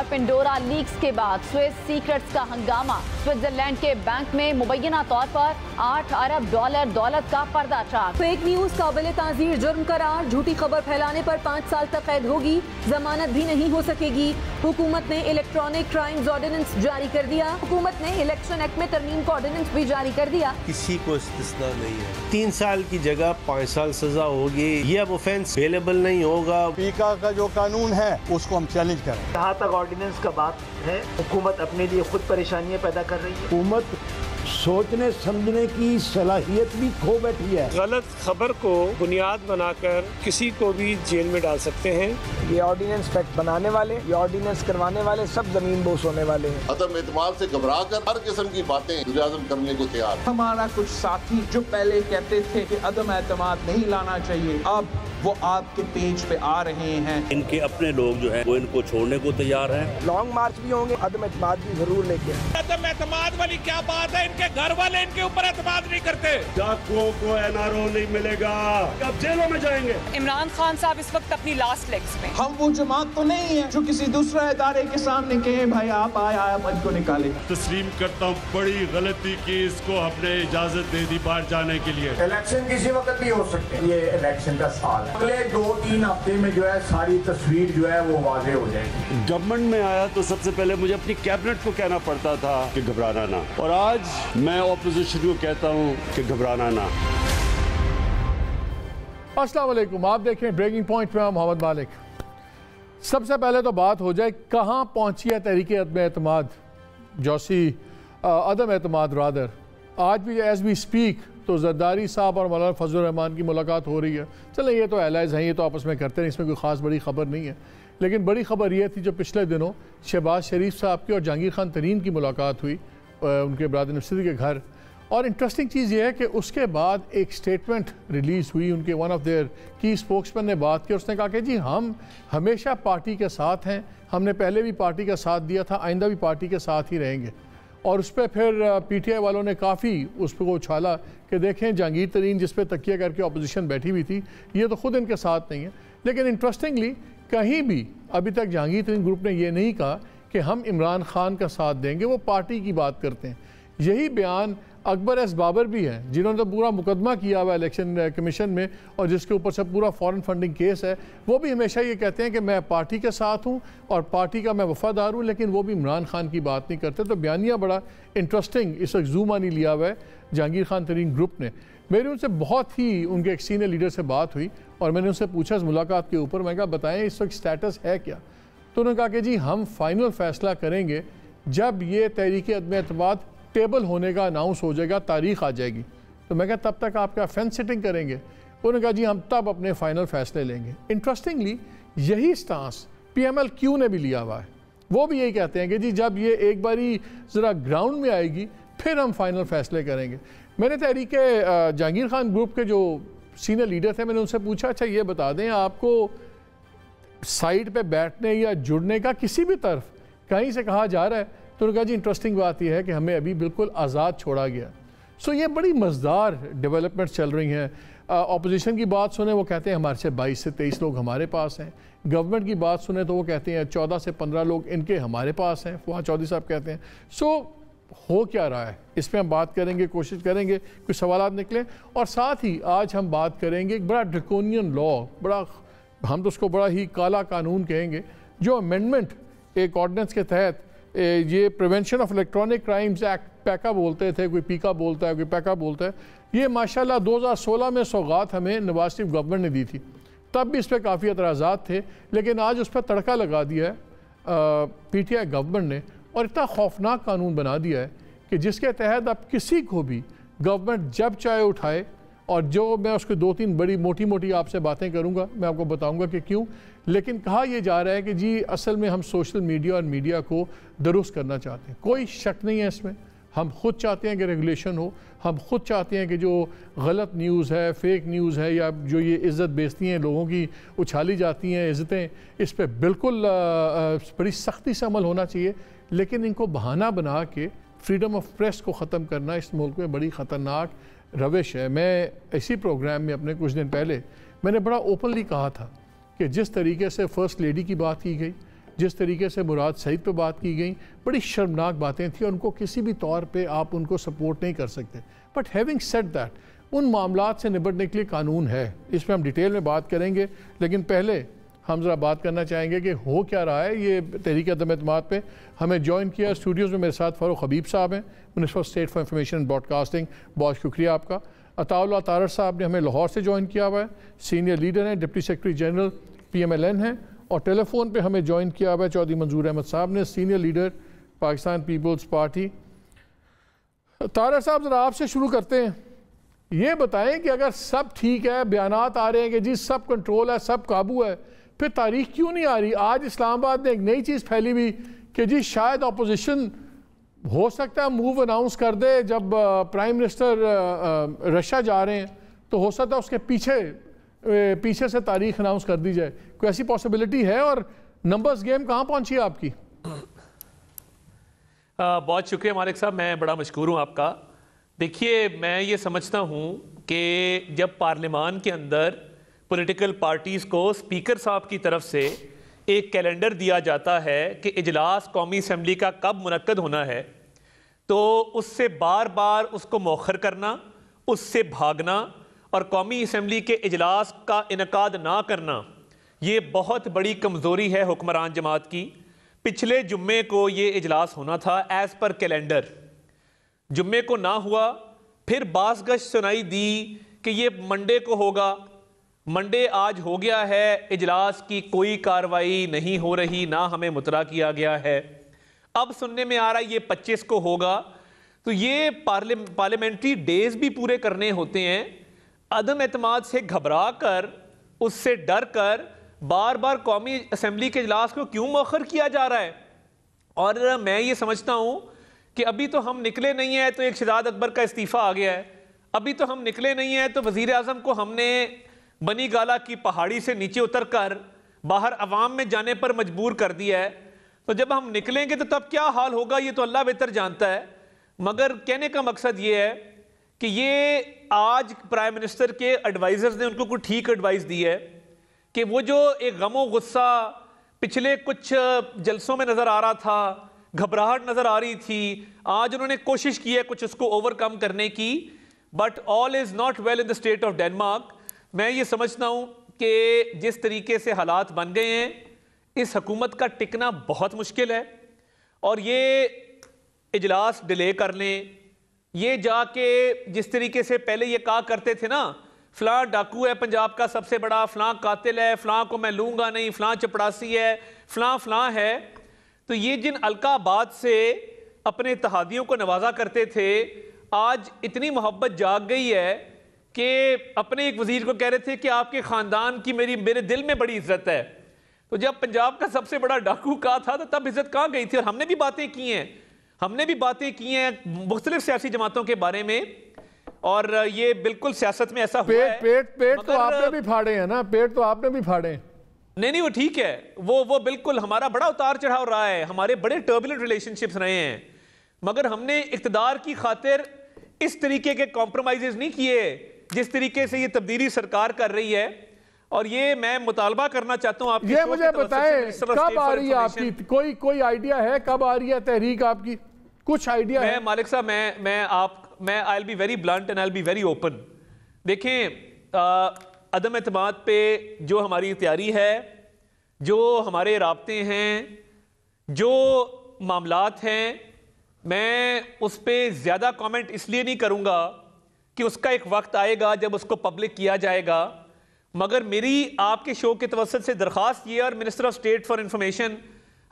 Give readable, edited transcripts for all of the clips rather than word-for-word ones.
और Pandora leaks के बाद स्विस सीक्रेट्स का हंगामा। स्विट्जरलैंड के बैंक में मुबैना तौर पर 8 अरब डॉलर दौलत का पर्दाचार। फेक न्यूज काबिल ताज़ीर जुर्म करार। झूठी खबर फैलाने पर 5 साल तक कैद होगी, जमानत भी नहीं हो सकेगी। हुकूमत ने इलेक्ट्रॉनिक क्राइम्स ऑर्डिनेंस जारी कर दिया। हुकूमत ने इलेक्शन एक्ट में तरमीम का ऑर्डिनेंस भी जारी कर दिया। किसी को इस्तिस्ना नहीं है। 3 साल की जगह 5 साल सजा होगी। ये अब ऑफेंस अवेलेबल नहीं होगा। पीका का जो कानून है उसको हम चैलेंज करें। जहाँ तक ऑर्डिनेंस का बात है, हुकूमत अपने लिए खुद परेशानियां पैदा कर रही है। हुकूमत सोचने समझने की सलाहियत भी खो बैठी है। गलत खबर को बुनियाद बनाकर किसी को भी जेल में डाल सकते हैं। ये ऑर्डिनेंस फैक्ट बनाने वाले, ये ऑर्डिनेंस करवाने वाले सब जमीन बोस होने वाले हैं। अदम एतमाद से घबरा कर हर किस्म की बातें वज़ीर-ए-आज़म करने को तैयार। हमारा कुछ साथी जो पहले कहते थे कि अदम एतमाद नहीं लाना चाहिए, अब वो आपके पेज पे आ रहे हैं। इनके अपने लोग जो हैं वो इनको छोड़ने को तैयार हैं। लॉन्ग मार्च भी होंगे, अदम एतमाद भी जरूर लेके आए। अदम एतमाद वाली क्या बात है? इनके घर वाले इनके ऊपर एतमाद नहीं करते। डाकुओं को एनआरओ नहीं मिलेगा, अब जेलों में जाएंगे। इमरान खान साहब इस वक्त अपनी लास्ट लेग्स में। हम वो जमात तो नहीं है जो किसी दूसरे इदारे के सामने कहे भाई आप आया मुझको निकाले। तस्लीम करता हूँ बड़ी गलती की, इसको हमने इजाजत दे दी बाहर जाने के लिए। इलेक्शन किसी वक्त भी हो सकते हैं, ये इलेक्शन का साल है। अगले 2-3 हफ्ते में जो है सारी तस्वीर जो है वो वाज़ेह हो जाएगी। गवर्नमेंट में आया तो सबसे पहले मुझे अपनी कैबिनेट को कहना पड़ता था कि घबराना ना, और आज मैं ऑपोजिशन को कहता हूँ कि घबराना ना। अस्सलाम वालेकुम, आप देखें ब्रेकिंग पॉइंट में मोहम्मद मालिक। सबसे पहले तो बात हो जाए कहाँ पहुँची है तहरीक अदम एतमाद, जौसी अदम एतमाद रादर। आज भी एज वी स्पीक तो जरदारी साहब और मौलाना फजल रहमान की मुलाकात हो रही है। चलें ये तो एलाइज हैं, ये तो आपस में करते हैं, इसमें कोई ख़ास बड़ी ख़बर नहीं है। लेकिन बड़ी ख़बर ये थी जो पिछले दिनों शहबाज शरीफ साहब की और जहांगीर खान तरीन की मुलाकात हुई उनके ब्रादर नसीर के घर। और इंटरेस्टिंग चीज़ ये है कि उसके बाद एक स्टेटमेंट रिलीज़ हुई, उनके वन ऑफ देयर की स्पोक्समैन ने बात की। उसने कहा कि जी हम हमेशा पार्टी के साथ हैं, हमने पहले भी पार्टी का साथ दिया था, आइंदा भी पार्टी के साथ ही रहेंगे। और उस पर फिर पीटीआई वालों ने काफ़ी उस पर को उछाला कि देखें जहांगीर तरीन जिस पे तकिया करके अपोजिशन बैठी हुई थी, ये तो ख़ुद इनके साथ नहीं है। लेकिन इंटरेस्टिंगली कहीं भी अभी तक जहांगीर तरीन ग्रुप ने ये नहीं कहा कि हम इमरान खान का साथ देंगे, वो पार्टी की बात करते हैं। यही बयान अकबर एस बाबर भी हैं, जिन्होंने तो पूरा मुकदमा किया हुआ इलेक्शन कमीशन में और जिसके ऊपर से पूरा फॉरेन फंडिंग केस है। वो भी हमेशा ये कहते हैं कि मैं पार्टी के साथ हूँ और पार्टी का मैं वफादार हूँ, लेकिन वो भी इमरान खान की बात नहीं करते। तो बयानिया बड़ा इंटरेस्टिंग इस वक्त जूमानी लिया हुआ है जहांगीर खान तरीन ग्रुप ने। मेरी उनसे बहुत ही उनके एक सीनियर लीडर से बात हुई और मैंने उनसे पूछा इस मुलाकात के ऊपर, मैं कहा बताएँ इस वक्त स्टेटस है क्या। तो उन्होंने कहा कि जी हम फाइनल फ़ैसला करेंगे जब ये तहरीक अदम एतमाद टेबल होने का अनाउंस हो जाएगा, तारीख आ जाएगी। तो मैं कहा तब तक आप क्या फेंस सिटिंग करेंगे? उन्होंने कहा जी हम तब अपने फाइनल फैसले लेंगे। इंटरेस्टिंगली यही स्टांस PMLQ ने भी लिया हुआ है। वो भी यही कहते हैं कि जी जब ये एक बारी ज़रा ग्राउंड में आएगी फिर हम फाइनल फैसले करेंगे। मैंने तहरीक जहांगीर खान ग्रुप के जो सीनियर लीडर थे, मैंने उनसे पूछा अच्छा ये बता दें आपको साइड पे बैठने या जुड़ने का किसी भी तरफ कहीं से कहा जा रहा है? तो उन्होंने कहा जी इंटरेस्टिंग बात यह है कि हमें अभी बिल्कुल आज़ाद छोड़ा गया। सो ये बड़ी मज़ेदार डेवलपमेंट चल रही हैं। अपोजिशन की बात सुने वो कहते हैं हमारे से 22 से 23 लोग हमारे पास हैं। गवर्नमेंट की बात सुने तो वो कहते हैं 14 से 15 लोग इनके हमारे पास हैं, वहाँ चौधरी साहब कहते हैं। सो हो क्या रहा है इस पर हम बात करेंगे, कोशिश करेंगे कुछ सवाल निकलें। और साथ ही आज हम बात करेंगे एक बड़ा ड्रैकोनियन लॉ, बड़ा हम तो उसको बड़ा ही काला कानून कहेंगे, जो अमेंडमेंट एक ऑर्डिनेंस के तहत ये prevention of electronic crimes act Paika बोलते थे, कोई पीका बोलता है, कोई पैका बोलता है। ये माशाल्लाह 2016 में सौगात हमें नवाज शरीफ गवर्नमेंट ने दी थी, तब भी इस पर काफ़ी एतराज़ात थे, लेकिन आज उस पर तड़का लगा दिया है PTI गवर्नमेंट ने और इतना खौफनाक कानून बना दिया है कि जिसके तहत अब किसी को भी गवर्नमेंट जब चाहे उठाए। और जो मैं उसको 2-3 बड़ी मोटी मोटी आपसे बातें करूंगा, मैं आपको बताऊंगा कि क्यों। लेकिन कहा यह जा रहा है कि जी असल में हम सोशल मीडिया और मीडिया को दुरुस्त करना चाहते हैं, कोई शक नहीं है इसमें। हम खुद चाहते हैं कि रेगुलेशन हो, हम खुद चाहते हैं कि जो गलत न्यूज़ है, फेक न्यूज़ है, या जो ये इज़्ज़त बेचती हैं लोगों की, उछाली जाती हैं इज़्ज़तें, इस पर बिल्कुल बड़ी सख्ती से अमल होना चाहिए। लेकिन इनको बहाना बना के फ्रीडम ऑफ प्रेस को ख़त्म करना इस मुल्क में बड़ी ख़तरनाक रविश है। मैं इसी प्रोग्राम में अपने कुछ दिन पहले मैंने बड़ा ओपनली कहा था कि जिस तरीके से फ़र्स्ट लेडी की बात की गई, जिस तरीके से मुराद सईद पे बात की गई, बड़ी शर्मनाक बातें थी और उनको किसी भी तौर पे आप उनको सपोर्ट नहीं कर सकते। बट हैविंग सेड दैट, उन मामलात से निपटने के लिए कानून है, इस पर हम डिटेल में बात करेंगे। लेकिन पहले हम ज़रा बात करना चाहेंगे कि हो क्या रहा है ये तहरीक अदम एतमाद पे। हमें ज्वाइन किया स्टूडियोज़ में मेरे साथ फ़ारूक हबीब साहब हैं, minister of state for information and broadcasting, बहुत शुक्रिया आपका। अताउल्लाह तारड़ साहब ने हमें लाहौर से ज्वाइन किया हुआ है, सीनियर लीडर हैं, डिप्टी सेक्रेटरी जनरल PMLN हैं। और टेलीफोन पे हमें ज्वाइन किया हुआ है चौधरी मंजूर अहमद साहब ने, senior leader Pakistan Peoples Party. Tarar साहब ज़रा आपसे शुरू करते हैं, ये बताएं कि अगर सब ठीक है, बयानात आ रहे हैं कि जी सब कंट्रोल है, सब काबू है, फिर तारीख क्यों नहीं आ रही? आज इस्लामाबाद में एक नई चीज़ फैली हुई कि जी शायद अपोजिशन हो सकता है मूव अनाउंस कर दे, जब प्राइम मिनिस्टर रशिया जा रहे हैं तो हो सकता है उसके पीछे से तारीख अनाउंस कर दी जाए। कोई ऐसी पॉसिबिलिटी है? और नंबर्स गेम कहाँ पहुंची है आपकी? बहुत शुक्रिया मालिक साहब, मैं बड़ा मशकूर हूँ आपका। देखिए, मैं ये समझता हूँ कि जब पार्लियामान के अंदर पॉलिटिकल पार्टीज़ को स्पीकर साहब की तरफ से एक कैलेंडर दिया जाता है कि इजलास कौमी असम्बली का कब मुनक्कद होना है, तो उससे बार बार उसको मौखर करना, उससे भागना और कौमी असम्बली के इजलास का इनकाद ना करना, ये बहुत बड़ी कमज़ोरी है हुक्मरान जमात की। पिछले जुम्मे को ये इजलास होना था एज़ पर कैलेंडर, जुम्मे को ना हुआ, फिर बासगश सुनाई दी कि ये मंडे को होगा। मंडे आज हो गया है, इजलास की कोई कार्रवाई नहीं हो रही, ना हमें मुतला किया गया है। अब सुनने में आ रहा है ये 25 को होगा। तो ये पार्लियामेंट्री डेज भी पूरे करने होते हैं। अदम एतमाद से घबरा कर, उससे डर कर बार बार कौमी असम्बली के इजलास को क्यों मौखर किया जा रहा है? और मैं ये समझता हूँ कि अभी तो हम निकले नहीं हैं तो एक शहजाद अकबर का इस्तीफ़ा आ गया है, अभी तो हम निकले नहीं हैं तो वज़ीर आज़म को हमने बनी गाला की पहाड़ी से नीचे उतर कर बाहर अवाम में जाने पर मजबूर कर दिया है। तो जब हम निकलेंगे तो तब क्या हाल होगा ये तो अल्लाह बेहतर जानता है। मगर कहने का मकसद ये है कि ये आज प्राइम मिनिस्टर के एडवाइज़र्स ने उनको कोई ठीक एडवाइस दी है कि वो जो एक गमो गुस्सा पिछले कुछ जलसों में नज़र आ रहा था, घबराहट नज़र आ रही थी, आज उन्होंने कोशिश की है कुछ उसको ओवरकम करने की। But all is not well in the state of Denmark. मैं ये समझता हूँ कि जिस तरीके से हालात बन गए हैं, इस हुकूमत का टिकना बहुत मुश्किल है। और ये इजलास डिले कर लें, ये जाके जिस तरीके से पहले ये कहा करते थे ना, फ़लाँ डाकू है पंजाब का सबसे बड़ा, फ़लाँ कातिल है, फ़लाँ को मैं लूँगा नहीं, फ़लाँ चपड़ासी है, फ़लाँ है। तो ये जिन अलकाबाद से अपने इत्तेहादियों को नवाजा करते थे, आज इतनी मोहब्बत जाग गई है कि अपने एक वजीर को कह रहे थे कि आपके ख़ानदान की मेरे दिल में बड़ी इज्जत है। तो जब पंजाब का सबसे बड़ा डाकू कहा था तो तब इज्जत कहाँ गई थी? और हमने भी बातें की हैं, हमने भी बातें की हैं मुख्तलिफ सियासी जमातों के बारे में। और ये बिल्कुल सियासत में ऐसा हुआ है। पेट तो आपने भी फाड़े हैं ना, पेट तो आपने भी फाड़े हैं। नहीं, वो ठीक है, वो बिल्कुल हमारा बड़ा उतार चढ़ाव रहा है, हमारे बड़े टर्बुलेंट रिलेशनशिप्स रहे हैं, मगर हमने इक़्तिदार की खातिर इस तरीके के कॉम्प्रोमाइज़ नहीं किए जिस तरीके से ये तब्दीली सरकार कर रही है। और ये मैं मुतालबा करना चाहता हूँ आपकी, ये मुझे बताएं कब आ रही है आपकी, कोई आइडिया है कब आ रही है तहरीक आपकी? कुछ आइडिया है? मालिक साहब, मैं I will be very blunt and I will be very open. देखें, अदम एतमाद पे जो हमारी तैयारी है, जो हमारे राब्ते हैं, जो मामलात हैं, मैं उस पर ज़्यादा कमेंट इसलिए नहीं करूँगा कि उसका एक वक्त आएगा जब उसको पब्लिक किया जाएगा। मगर मेरी आपके शो के तवस्सुत से दरख्वास्त ये, और minister of state for information,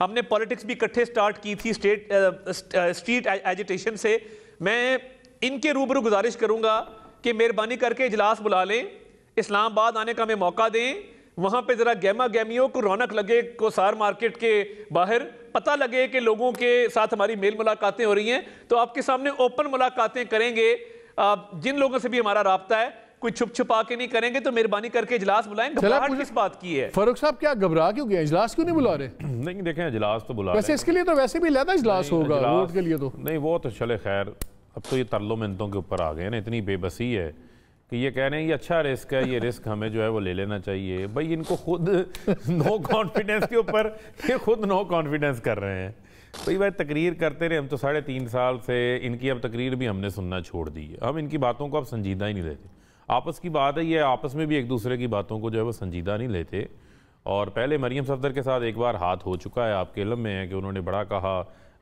हमने पॉलिटिक्स भी इकट्ठे स्टार्ट की थी स्ट्रीट एजिटेशन से, मैं इनके रूबरू गुजारिश करूँगा कि मेहरबानी करके इजलास बुला लें, इस्लामाबाद आने का हमें मौका दें, वहाँ पे ज़रा गहमा गहमियों को रौनक लगे, कोसार मार्केट के बाहर पता लगे कि लोगों के साथ हमारी मेल मुलाकातें हो रही हैं। तो आपके सामने ओपन मुलाकातें करेंगे, जिन लोगों से भी हमारा राब्ता है, कोई छुप छुपा के नहीं करेंगे। तो मेहरबानी करके इजलास बुलाएं। घबराहट किस बात की है? फारूक साहब, क्या घबरा क्यों गया? इजलास क्यों नहीं बुला रहे? नहीं, देखें, इजलास तो बुला वैसे इसके लिए तो वैसे भी लगा इजलास होगा, वोट के लिए तो नहीं, वो तो चले खैर, अब तो ये तरलो मिनतों के ऊपर आ गए ना, इतनी बेबसी है कि ये कह रहे हैं ये अच्छा रिस्क है, ये रिस्क हमें जो है वो ले लेना चाहिए। भाई इनको खुद नो कॉन्फिडेंस के ऊपर ये खुद नो कॉन्फिडेंस कर रहे हैं। भाई तकरीर करते रहे, हम तो 3.5 साल से इनकी अब तकरीर भी हमने सुनना छोड़ दी है। हम इनकी बातों को अब संजीदा ही नहीं लेते। आपस की बात है, ये आपस में भी एक दूसरे की बातों को जो है वो संजीदा नहीं लेते। और पहले मरियम सफदर के साथ एक बार हाथ हो चुका है, आपके इल्म में है कि उन्होंने बड़ा कहा,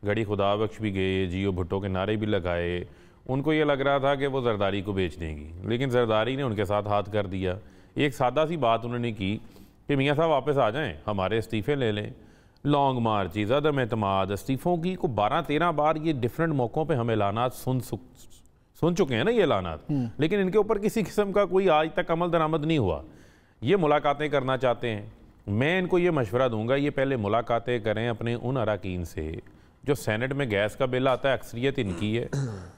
घड़ी खुदा बख्श भी गए, जियो भुट्टो के नारे भी लगाए। उनको ये लग रहा था कि वो जरदारी को बेच देंगी, लेकिन जरदारी ने उनके साथ हाथ कर दिया। एक सादा सी बात उन्होंने की कि मियाँ साहब वापस आ जाएं, हमारे इस्तीफ़े ले लें। लॉन्ग मार्चिज़, अदम एतमाद, इस्तीफ़ों की को 12-13 बार ये डिफरेंट मौक़ों पे हम ऐलानात सुन चुके हैं ना ये ऐलानात, लेकिन इनके ऊपर किसी किस्म का कोई आज तक अमल दरामद नहीं हुआ। ये मुलाकातें करना चाहते हैं, मैं इनको ये मशवरा दूंगा, ये पहले मुलाकातें करें अपने उन अरकान से। जो सेनेट में गैस का बिल आता है अक्सरियत इनकी है,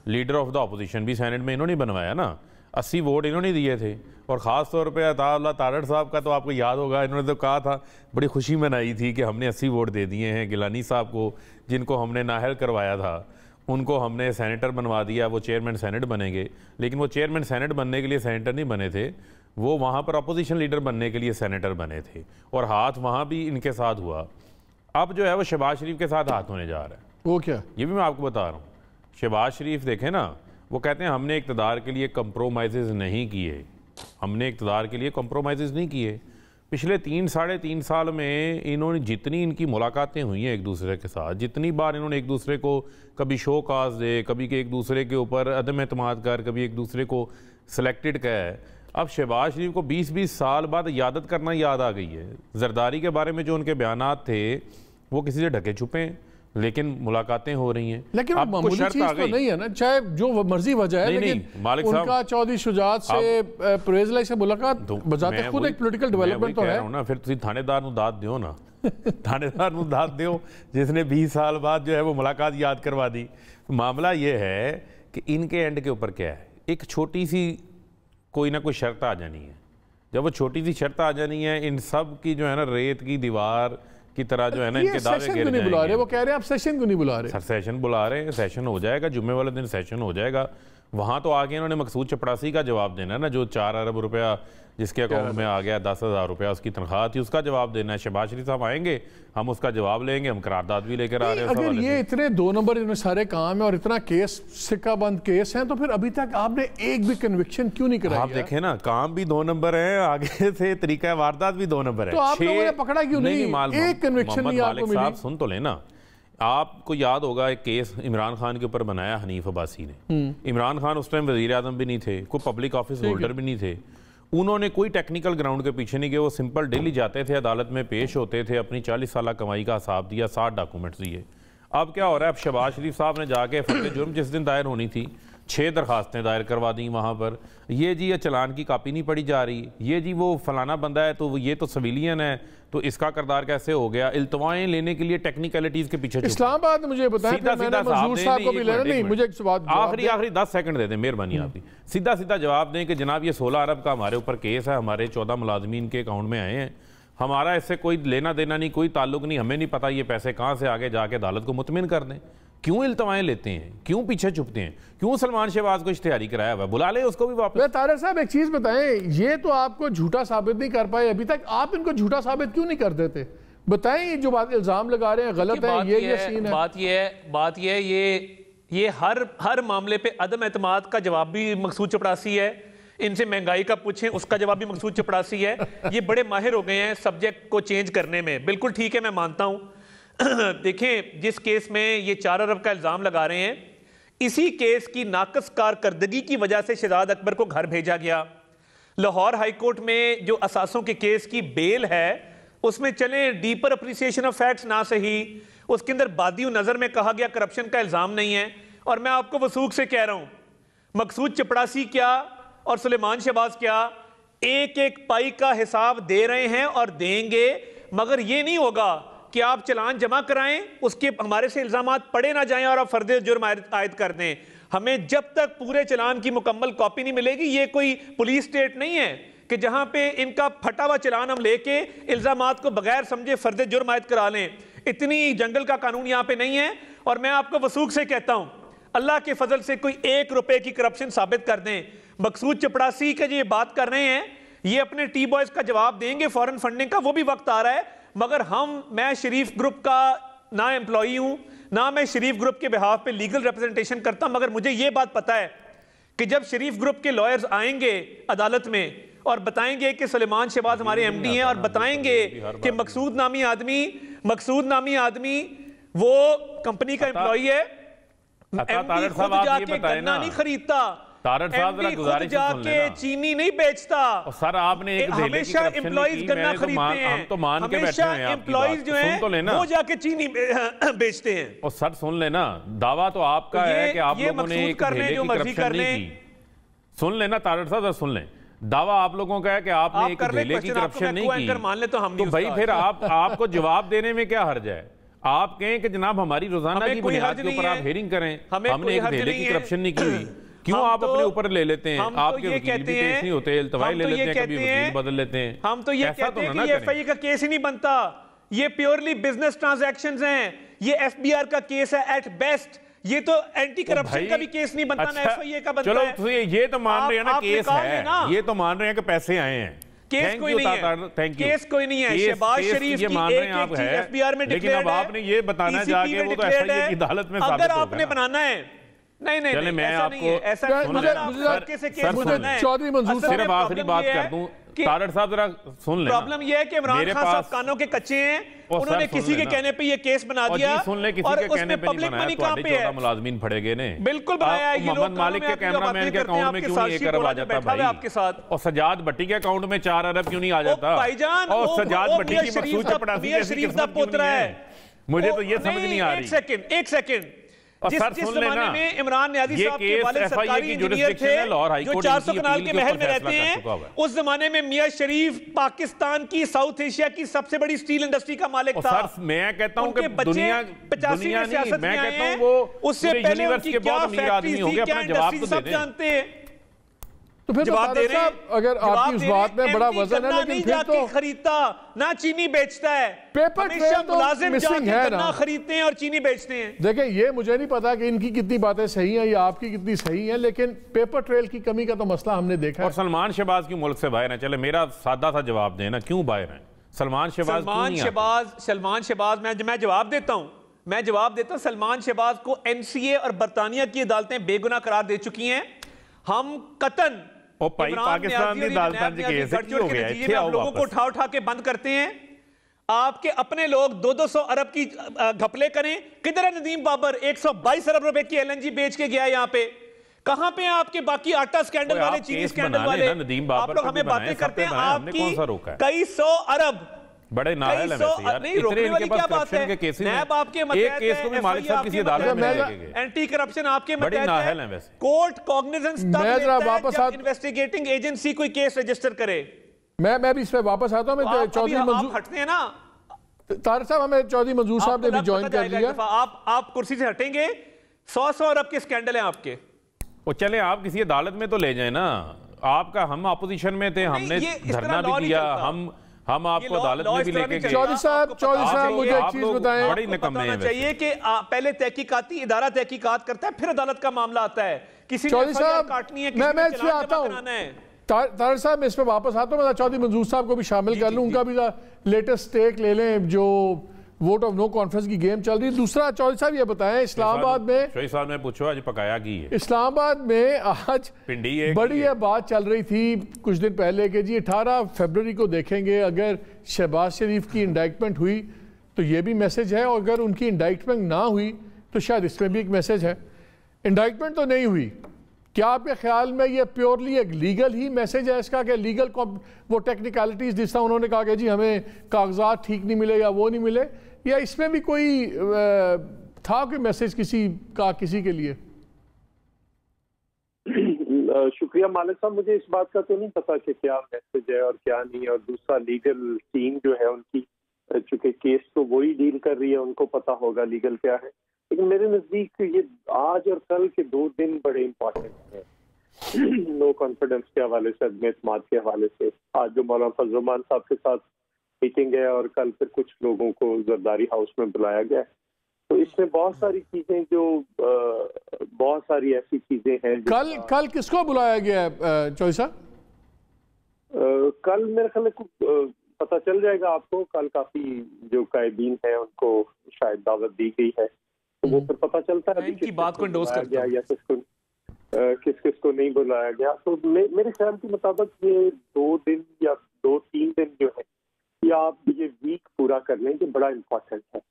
लीडर ऑफ द अपोजिशन भी सेनेट में इन्होंने बनवाया ना, 80 वोट इन्होंने दिए थे। और ख़ास तौर पे अताउल्लाह तारड़ साहब का तो आपको याद होगा, इन्होंने तो कहा था, बड़ी खुशी मनाई थी कि हमने 80 वोट दे दिए हैं। गिलानी साहब को, जिनको हमने नाहल करवाया था, उनको हमने सेनेटर बनवा दिया, वो चेयरमैन सेनेट बनेंगे। लेकिन वो चेयरमैन सेनेट बनने के लिए सेनेटर नहीं बने थे, वो वहाँ पर अपोजिशन लीडर बनने के लिए सेनेटर बने थे, और हाथ वहाँ भी इनके साथ हुआ। अब जो है वो शहबाज शरीफ के साथ हाथ होने जा रहा है। वो क्या? ये भी मैं आपको बता रहा हूँ। शहबाज शरीफ देखें ना, वो कहते हैं हमने इक़्तिदार के लिए कंप्रोमाइज़ नहीं किए, हमने इक़्तिदार के लिए कंप्रोमाइज़ नहीं किए। पिछले 3-3.5 साल में इन्होंने जितनी इनकी मुलाकातें हुई हैं एक दूसरे के साथ, जितनी बार इन्होंने एक दूसरे को कभी शो काज दे, कभी के एक दूसरे के ऊपर अदम एतमाद कर, कभी एक दूसरे को सिलेक्टेड कहा है। अब शहबाज शरीफ को 20-20 साल बाद यादत करना याद आ गई है। जरदारी के बारे में जो उनके बयानात थे वो किसी से ढके छुपे हैं, लेकिन मुलाकातें हो रही हैं। लेकिन अब मामूली चीज तो नहीं है ना, चाहे जो मर्जी वजह है, लेकिन मालिक उनका चौधरी शुजात से परवेज़ लाई से मुलाकात बजाते खुद एक पॉलिटिकल डेवलपमेंट तो है ना। फिर तुम थानेदार नूं दाद दियो ना थानेदार नूं दाद दियो जिसने 20 साल बाद जो है वो मुलाकात याद करवा दी। मामला ये है कि इनके एंड के ऊपर क्या है, एक छोटी सी कोई ना कोई शर्त आ जानी है। जब वो छोटी सी शर्त आ जानी है, इन सब की जो है ना रेत की दीवार की तरह जो है ना इनके दावे गिर जाएंगे। बुला रहे, वो कह रहे हैं आप सेशन क्यों नहीं बुला रहे? सर सेशन बुला रहे हैं, सेशन हो जाएगा, जुम्मे वाले दिन सेशन हो जाएगा। वहाँ तो आगे इन्होंने मकसूद चपड़ासी का जवाब देना है ना, जो 4 अरब रुपया जिसके अकाउंट में आ गया, 10,000 रुपया उसकी तनख्वाह थी, उसका जवाब देना है। शहबाज शरीफ साहब आएंगे, हम उसका जवाब लेंगे, हम करारदाद भी लेकर आ रहे हैं। अगर ये इतने 2 नंबर इनमें सारे काम है और इतना केस सिक्का बंद केस है, तो फिर अभी तक आपने एक भी कन्विक्शन क्यों नहीं कराई? आप देखें ना, काम भी 2 नंबर है, आगे से तरीका वारदात भी 2 नंबर है, तो आप लोगों ने पकड़ा क्यों नहीं? एक कन्विक्शन नहीं आपको मिली। सुन तो लेना, आपको याद होगा एक केस इमरान खान के ऊपर बनाया हनीफ अब्बासी ने। इमरान खान उस टाइम वजीर आज़म भी नहीं थे, कोई पब्लिक ऑफिस होल्डर भी नहीं थे। उन्होंने कोई टेक्निकल ग्राउंड के पीछे नहीं गए, वो सिंपल डेली जाते थे, अदालत में पेश होते थे, अपनी 40 साल कमाई का हिसाब दिया, 60 डॉक्यूमेंट्स दिए। अब क्या हो रहा है, अब शहबाज शरीफ साहब ने जाके फर्द जुर्म जिस दिन दायर होनी थी 6 दरखास्तें दायर करवा दी वहाँ पर। ये जी ये चलान की कापी नहीं पड़ी जा रही, ये जी वो फलाना बंदा है तो ये तो सिविलियन है, तो इसका करदार कैसे हो गया। इल्तवाएं लेने के लिए टेक्निकलिटीज के पीछे इस्लामाबाद मुझे बताएं, आखिरी 10 सेकंड दे दें मेहरबानी आपकी। सीधा सीधा जवाब दें कि जनाब ये 16 अरब का हमारे ऊपर केस है, हमारे 14 मुलाजमीन के अकाउंट में आए हैं, हमारा इससे कोई लेना देना नहीं, कोई ताल्लुक नहीं, हमें नहीं पता ये पैसे कहाँ से आगे जाके अदालत को मुतमिन कर दें। क्यों इल्तवाएं लेते हैं, क्यों पीछे छुपते हैं, क्यों सलमान शहबाज को इश्तिहारी कराया हुआ है, बुला ले उसको भी वापस। तारड़ साहब एक चीज बताएं, ये तो आपको झूठा साबित नहीं कर पाए अभी तक, आप इनको झूठा साबित क्यों नहीं कर देते? बताएं, जो बात इल्जाम लगा रहे हैं गलत है, ये सीन है। बात ये ये हर मामले पे अदम एतमाद का जवाब भी मकसूद चपड़ासी है, इनसे महंगाई का पूछें उसका जवाब भी मकसूद चपड़ासी है। ये बड़े माहिर हो गए हैं सब्जेक्ट को चेंज करने में। बिल्कुल ठीक है, मैं मानता हूं। देखें, जिस केस में ये 4 अरब का इल्जाम लगा रहे हैं, इसी केस की नाकस कारकर्दगी की वजह से शहजाद अकबर को घर भेजा गया। लाहौर हाई कोर्ट में जो असासों के केस की बेल है, उसमें चले डीपर अप्रिसिएशन ऑफ फैक्ट्स ना सही, उसके अंदर बादी नजर में कहा गया करप्शन का इल्जाम नहीं है। और मैं आपको वसूख से कह रहा हूं, मकसूद चपड़ासी क्या और सुलेमान शहबाज क्या एक एक पाई का हिसाब दे रहे हैं और देंगे, मगर ये नहीं होगा कि आप चलान जमा कराएं, उसके हमारे से इल्जामात पड़े ना जाएं और आप फर्द जुर्म आयद कर दें। हमें जब तक पूरे चलान की मुकम्मल कॉपी नहीं मिलेगी, ये कोई पुलिस स्टेट नहीं है कि जहां पे इनका फटा हुआ चलान हम लेके इल्जामात को बगैर समझे फर्द जुर्म आयद करा लें। इतनी जंगल का कानून यहाँ पे नहीं है। और मैं आपको वसूख से कहता हूं, अल्लाह के फजल से कोई 1 रुपए की करप्शन साबित कर दें, मकसूद चपड़ासी का ये बात कर रहे हैं, ये अपने टी बॉयज का जवाब देंगे फॉरेन फंडिंग का, वो भी वक्त आ रहा है। मगर मैं शरीफ ग्रुप का ना एम्प्लॉई हूं, ना मैं शरीफ ग्रुप के बिहाफ पे लीगल रिप्रेजेंटेशन करता, मगर मुझे ये बात पता है कि जब शरीफ ग्रुप के लॉयर्स आएंगे अदालत में और बताएंगे कि सुलेमान शहबाज हमारे एमडी हैं और बताएंगे कि मकसूद नामी आदमी वो कंपनी का एम्प्लॉई है, एमडी खुद जाके गन्ना नहीं खरीदता, एमडी खुद जाके चीनी नहीं बेचता। सर आपने एक हमेशा एम्प्लॉइज गन्ना खरीदते हैं, हम तो मान के बैठे हैं, एम्प्लॉइज जो हैं वो जाके चीनी बेचते हैं। और सर सुन लेना, दावा तो आपका है कि आप लोगों ने एक धेले की करप्शन नहीं की। सुन लेना तारड़ साहब, सुन लें, दावा आप लोगों का है कि आपने एक धेले की करप्शन नहीं की, मान ले तो भाई फिर आपको जवाब देने में क्या हर्ज है? आप कहें कि जनाब हमारी रोजाना की बुनियाद के ऊपर आप हेयरिंग करें, हमने एक धेले की करप्शन नहीं की हुई, क्यों आप अपने ऊपर ले लेते हैं? आपके वकील भी पेश नहीं होते, इल्तवाई ले लेते हैं, कभी वकील बदल लेते हैं। हम तो ये कहते हैं कि एफआईए का केस ही नहीं बनता, ये प्योरली बिजनेस ट्रांजैक्शंस हैं, ये एफबीआर का केस है एट बेस्ट, ये तो एंटी करप्शन का भी केस नहीं बनता, ना एफआईए का बनता है। चलो ये तो मान रहे हैं ना केस है, ये तो मान रहे हैं कि पैसे आए हैं, केस कोई नहीं है, केस कोई नहीं है। शहबाज शरीफ की एक चीज एफबीआर में डिक्लेयर्ड है, लेकिन अब आपने ये बताना जाके वो तो एफआईए की अदालत में साबित होगा। अगर आपने बनाना है, नहीं मैं आपको मुझे चौधरी मंजूर सिर्फ आखिरी बात कर दूं, तारड़ साहब जरा सुन लेना। प्रॉब्लम यह है कि इमरान खान साहब कानों के कच्चे हैं, उन्होंने किसी के कहने पे ये केस बना दिया, सुन ले, किसी के कहने पे नहीं बनाया, तो 14 मुलाजमीन फड़ेगे ने बिल्कुल बनाया है। मोहम्मद मालिक के कैमरामैन के अकाउंट में क्यों नहीं 1 अरब आ जाता भाई आपके साथ, और सजाद भट्टी के अकाउंट में 4 अरब क्यों नहीं आ जाता भाईजान? और सजाद भट्टी की मकसूद चपड़ासी शरीफ का पोतरा है, मुझे तो ये समझ नहीं आ रही। एक सेकंड जिस जमाने में इमरान न्याजी साहब के वालिद सरकारी इंजीनियर थे जो 400 कनाल के महल में रहते हैं, उस जमाने में मियां शरीफ पाकिस्तान की साउथ एशिया की सबसे बड़ी स्टील इंडस्ट्री का मालिक था। मैं कहता हूं कि दुनिया नहीं, मैं कहता हूं वो उससे पहले उनकी क्या फैक्ट्री थी, क्या इंडस्ट्री, सब जानते हैं। तो फिर जवाब दे रहे हैं, अगर आपकी उस बात में बड़ा वजन है, लेकिन फिर तो खरीदता ना चीनी बेचता है, पेपर ट्रेल तो मिसिंग है ना, खरीदते हैं और चीनी बेचते हैं। देखिए ये मुझे नहीं पता कि इनकी कितनी बातें सही हैं या आपकी कितनी सही हैं, लेकिन पेपर ट्रेल की कमी का तो मसला हमने देखा। और सलमान शहबाज क्यों मुल्क से बाहर है? चले मेरा सादा सा जवाब देना, क्यों बाहर है सलमान शहबाज? सलमान शहबाज मैं जवाब देता हूं, सलमान शहबाज को एनसीए और बरतानिया की अदालतें बेगुनाह करार दे चुकी हैं। हम कतन पाकिस्तान की अदालत के केस हो गया, आप लोगों को उठा के बंद करते हैं। आपके अपने लोग 200 अरब की घपले करें, किधर है नदीम बाबर? 122 अरब रुपए की एलएनजी बेच के गया यहाँ पे, कहां पे हैं आपके बाकी आटा स्कैंडल वाले, चीनी स्कैंडल वाले? आप लोग हमें बातें करते हैं, आपकी कई 100 अरब बड़े नाअहल हैं वैसे यार, इतने इनके पास करप्शन के केसेस हैं, एक केस को भी मालिक साहब किसी अदालत में लेके गए, एंटी करप्शन आपके बड़े नाअहल हैं वैसे। कोर्ट कॉग्निजेंस तब लेता है जब इन्वेस्टिगेटिंग एजेंसी कोई केस रजिस्टर करे। मैं भी इस पे वापस आता हूं। मैं चौधरी मंजूर हटते हैं ना तारड़ साहब, हमें चौधरी मंजूर साहब ने भी ज्वाइन कर लिया। आप कुर्सी से हटेंगे, 100 अरब के स्कैंडल हैं आपके। वो चले आप किसी अदालत में तो ले जाए ना, आपका हम अपोजिशन में थे, हमने धरना भी किया, हम आपको अदालत में भी लेके गए। चौधरी साहब मुझे एक चीज बताएं, बड़ी निकम्मे हैं चाहिए कि पहले तहकीकाती इदारा तहकीकात करता है, फिर अदालत का मामला आता है। किसी चौधरी साहब काटनी है, मैं इसमें आता हूं, तारड़ साहब मैं इस पे वापस आता हूं। मैं चौधरी मंजूर साहब को भी शामिल कर लूं, उनका भी लेटेस्ट टेक ले लें जो वोट ऑफ नो कॉन्फ्रेंस की गेम चल रही है। दूसरा चौधरी साहब ये बताएं, इस्लामाबाद में शोई साहब ने पूछो आज पकाया की है, इस्लामाबाद में आज पिंडी बड़ी ये बात चल रही थी कुछ दिन पहले कि जी 18 फरवरी को देखेंगे अगर शहबाज शरीफ की इंडाइटमेंट हुई तो ये भी मैसेज है, और अगर उनकी इंडाइटमेंट ना हुई तो शायद इसमें भी एक मैसेज है। इंडाइटमेंट तो नहीं हुई, क्या आपके ख्याल में ये प्योरली एक लीगल ही मैसेज है इसका, कि लीगल वो टेक्निकलिटीज जिस तरह उन्होंने कहा कि जी हमें कागजात ठीक नहीं मिले या वो नहीं मिले, या इसमें भी कोई था कोई मैसेज किसी के लिए? शुक्रिया मालिक साहब, मुझे इस बात का तो नहीं पता कि क्या मैसेज है और क्या नहीं, और दूसरा लीगल टीम जो है उनकी, चूंकि केस तो वही डील कर रही है, उनको पता होगा लीगल क्या है। लेकिन मेरे नजदीक ये आज और कल के 2 दिन बड़े इंपॉर्टेंट हैं नो कॉन्फिडेंस के हवाले से, अदम एतमाद के हवाले से। आज जो मौलाना फजल रहमान साहब के साथ मीटिंग है और कल फिर कुछ लोगों को जरदारी हाउस में बुलाया गया है, तो इसमें बहुत सारी चीजें जो बहुत सारी ऐसी चीजें हैं। कल किसको बुलाया गया है चौधरी साहब? कल मेरे ख्याल में पता चल जाएगा आपको। कल काफी जो कायदीन है उनको शायद दावत दी गई है, तो वो फिर पता चलता है इनकी बात को एंडोर्स करता गया या किस को नहीं बुलाया गया। तो मेरे ख्याल के मुताबिक ये 2 दिन या 2-3 दिन जो है, या आप ये वीक पूरा कर लें, ये बड़ा इम्पोर्टेंट है।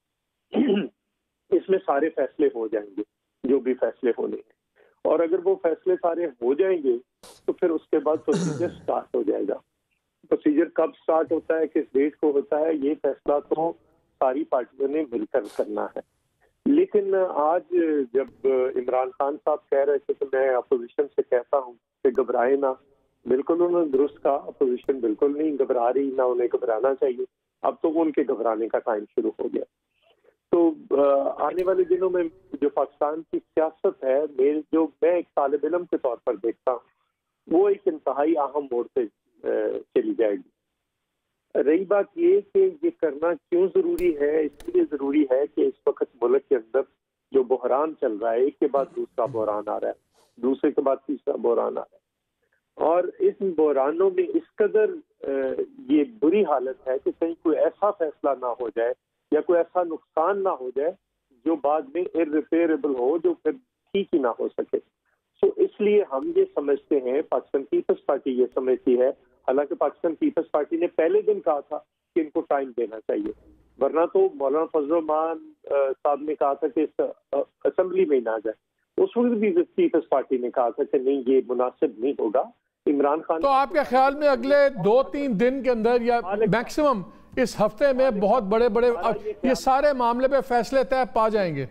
इसमें सारे फैसले हो जाएंगे जो भी फैसले होने हैं, और अगर वो फैसले सारे हो जाएंगे तो फिर उसके बाद प्रोसीजर स्टार्ट हो जाएगा। प्रोसीजर कब स्टार्ट होता है, किस डेट को होता है, ये फैसला तो सारी पार्टियों ने मिलकर करना है। लेकिन आज जब इमरान खान साहब कह रहे थे तो मैं अपोजिशन से कहता हूँ कि घबराए ना। बिल्कुल उन्होंने दुरुस्त कहा, अपोजिशन बिल्कुल नहीं घबरा रही, ना उन्हें घबराना चाहिए। अब तो उनके घबराने का टाइम शुरू हो गया। तो आने वाले दिनों में जो पाकिस्तान की सियासत है, मैं एक तालिब इल्म के तौर पर देखता हूँ, वो एक इंतहाई अहम मोड़ पे चली जाएगी। रही बात ये कि ये करना क्यों जरूरी है, इसलिए जरूरी है कि इस वक्त मुल्क के अंदर जो बहरान चल रहा है, एक के बाद दूसरा बहरान आ रहा है, दूसरे के बाद तीसरा बहरान आ रहा है, और इस बहरानों में इस कदर ये बुरी हालत है कि कहीं कोई ऐसा फैसला ना हो जाए या कोई ऐसा नुकसान ना हो जाए जो बाद में इररिपेयरेबल हो, जो फिर ठीक ही ना हो सके। तो इसलिए हम ये समझते हैं, पाकिस्तान पीपल्स पार्टी ये समझती है, हालांकि पाकिस्तान पीपल्स पार्टी ने पहले दिन कहा था कि इनको टाइम देना चाहिए, वरना तो मौलाना फजल रहमान साहब ने कहा था कि असेंबली में ना जाए। उस वक्त भी पीपल्स पार्टी ने कहा था कि नहीं, ये मुनासिब नहीं होगा। इमरान खान, तो आपके ख्याल में अगले 2-3 दिन के अंदर या मैक्सिमम इस हफ्ते में बहुत बड़े ये सारे मामले पे फैसले तय पा जाएंगे?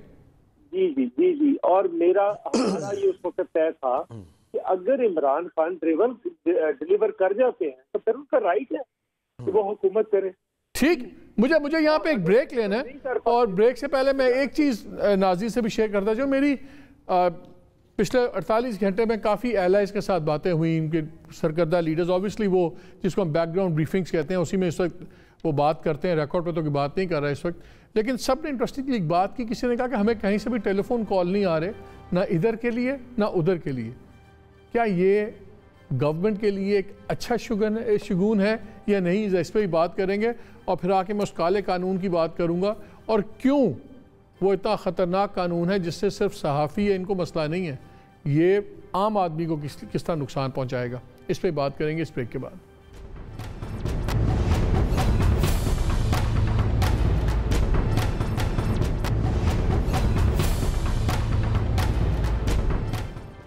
जी। और हमारा ये उस वक्त तय था कि अगर इमरान खान डिलीवर कर जाते हैं तो फिर उनका राइट है कि वो हुकूमत करे। ठीक, मुझे यहाँ पे एक ब्रेक लेना है, और ब्रेक से पहले मैं एक चीज नाज़िर से भी शेयर करता, जो मेरी पिछले 48 घंटे में काफ़ी एलाइज के साथ बातें हुई, इनके सरकर्दा लीडर्स, ऑब्वियसली वो जिसको हम बैकग्राउंड ब्रीफिंग्स कहते हैं, उसी में इस वक्त वो बात करते हैं, रिकॉर्ड पे तो कोई बात नहीं कर रहा है इस वक्त। लेकिन सबने इंटरेस्टिंग एक बात की, किसी ने कहा कि हमें कहीं से भी टेलीफोन कॉल नहीं आ रहे, ना इधर के लिए ना उधर के लिए। क्या ये गवर्नमेंट के लिए एक अच्छा शगुन है या नहीं, इस पर भी बात करेंगे। और फिर आके मैं उस काले कानून की बात करूँगा, और क्यों वो इतना ख़तरनाक कानून है जिससे सिर्फ सहाफ़ी है इनको मसला नहीं है, ये आम आदमी को किस तरह नुकसान पहुँचाएगा। इस पर बात करेंगे इस ब्रेक के बाद।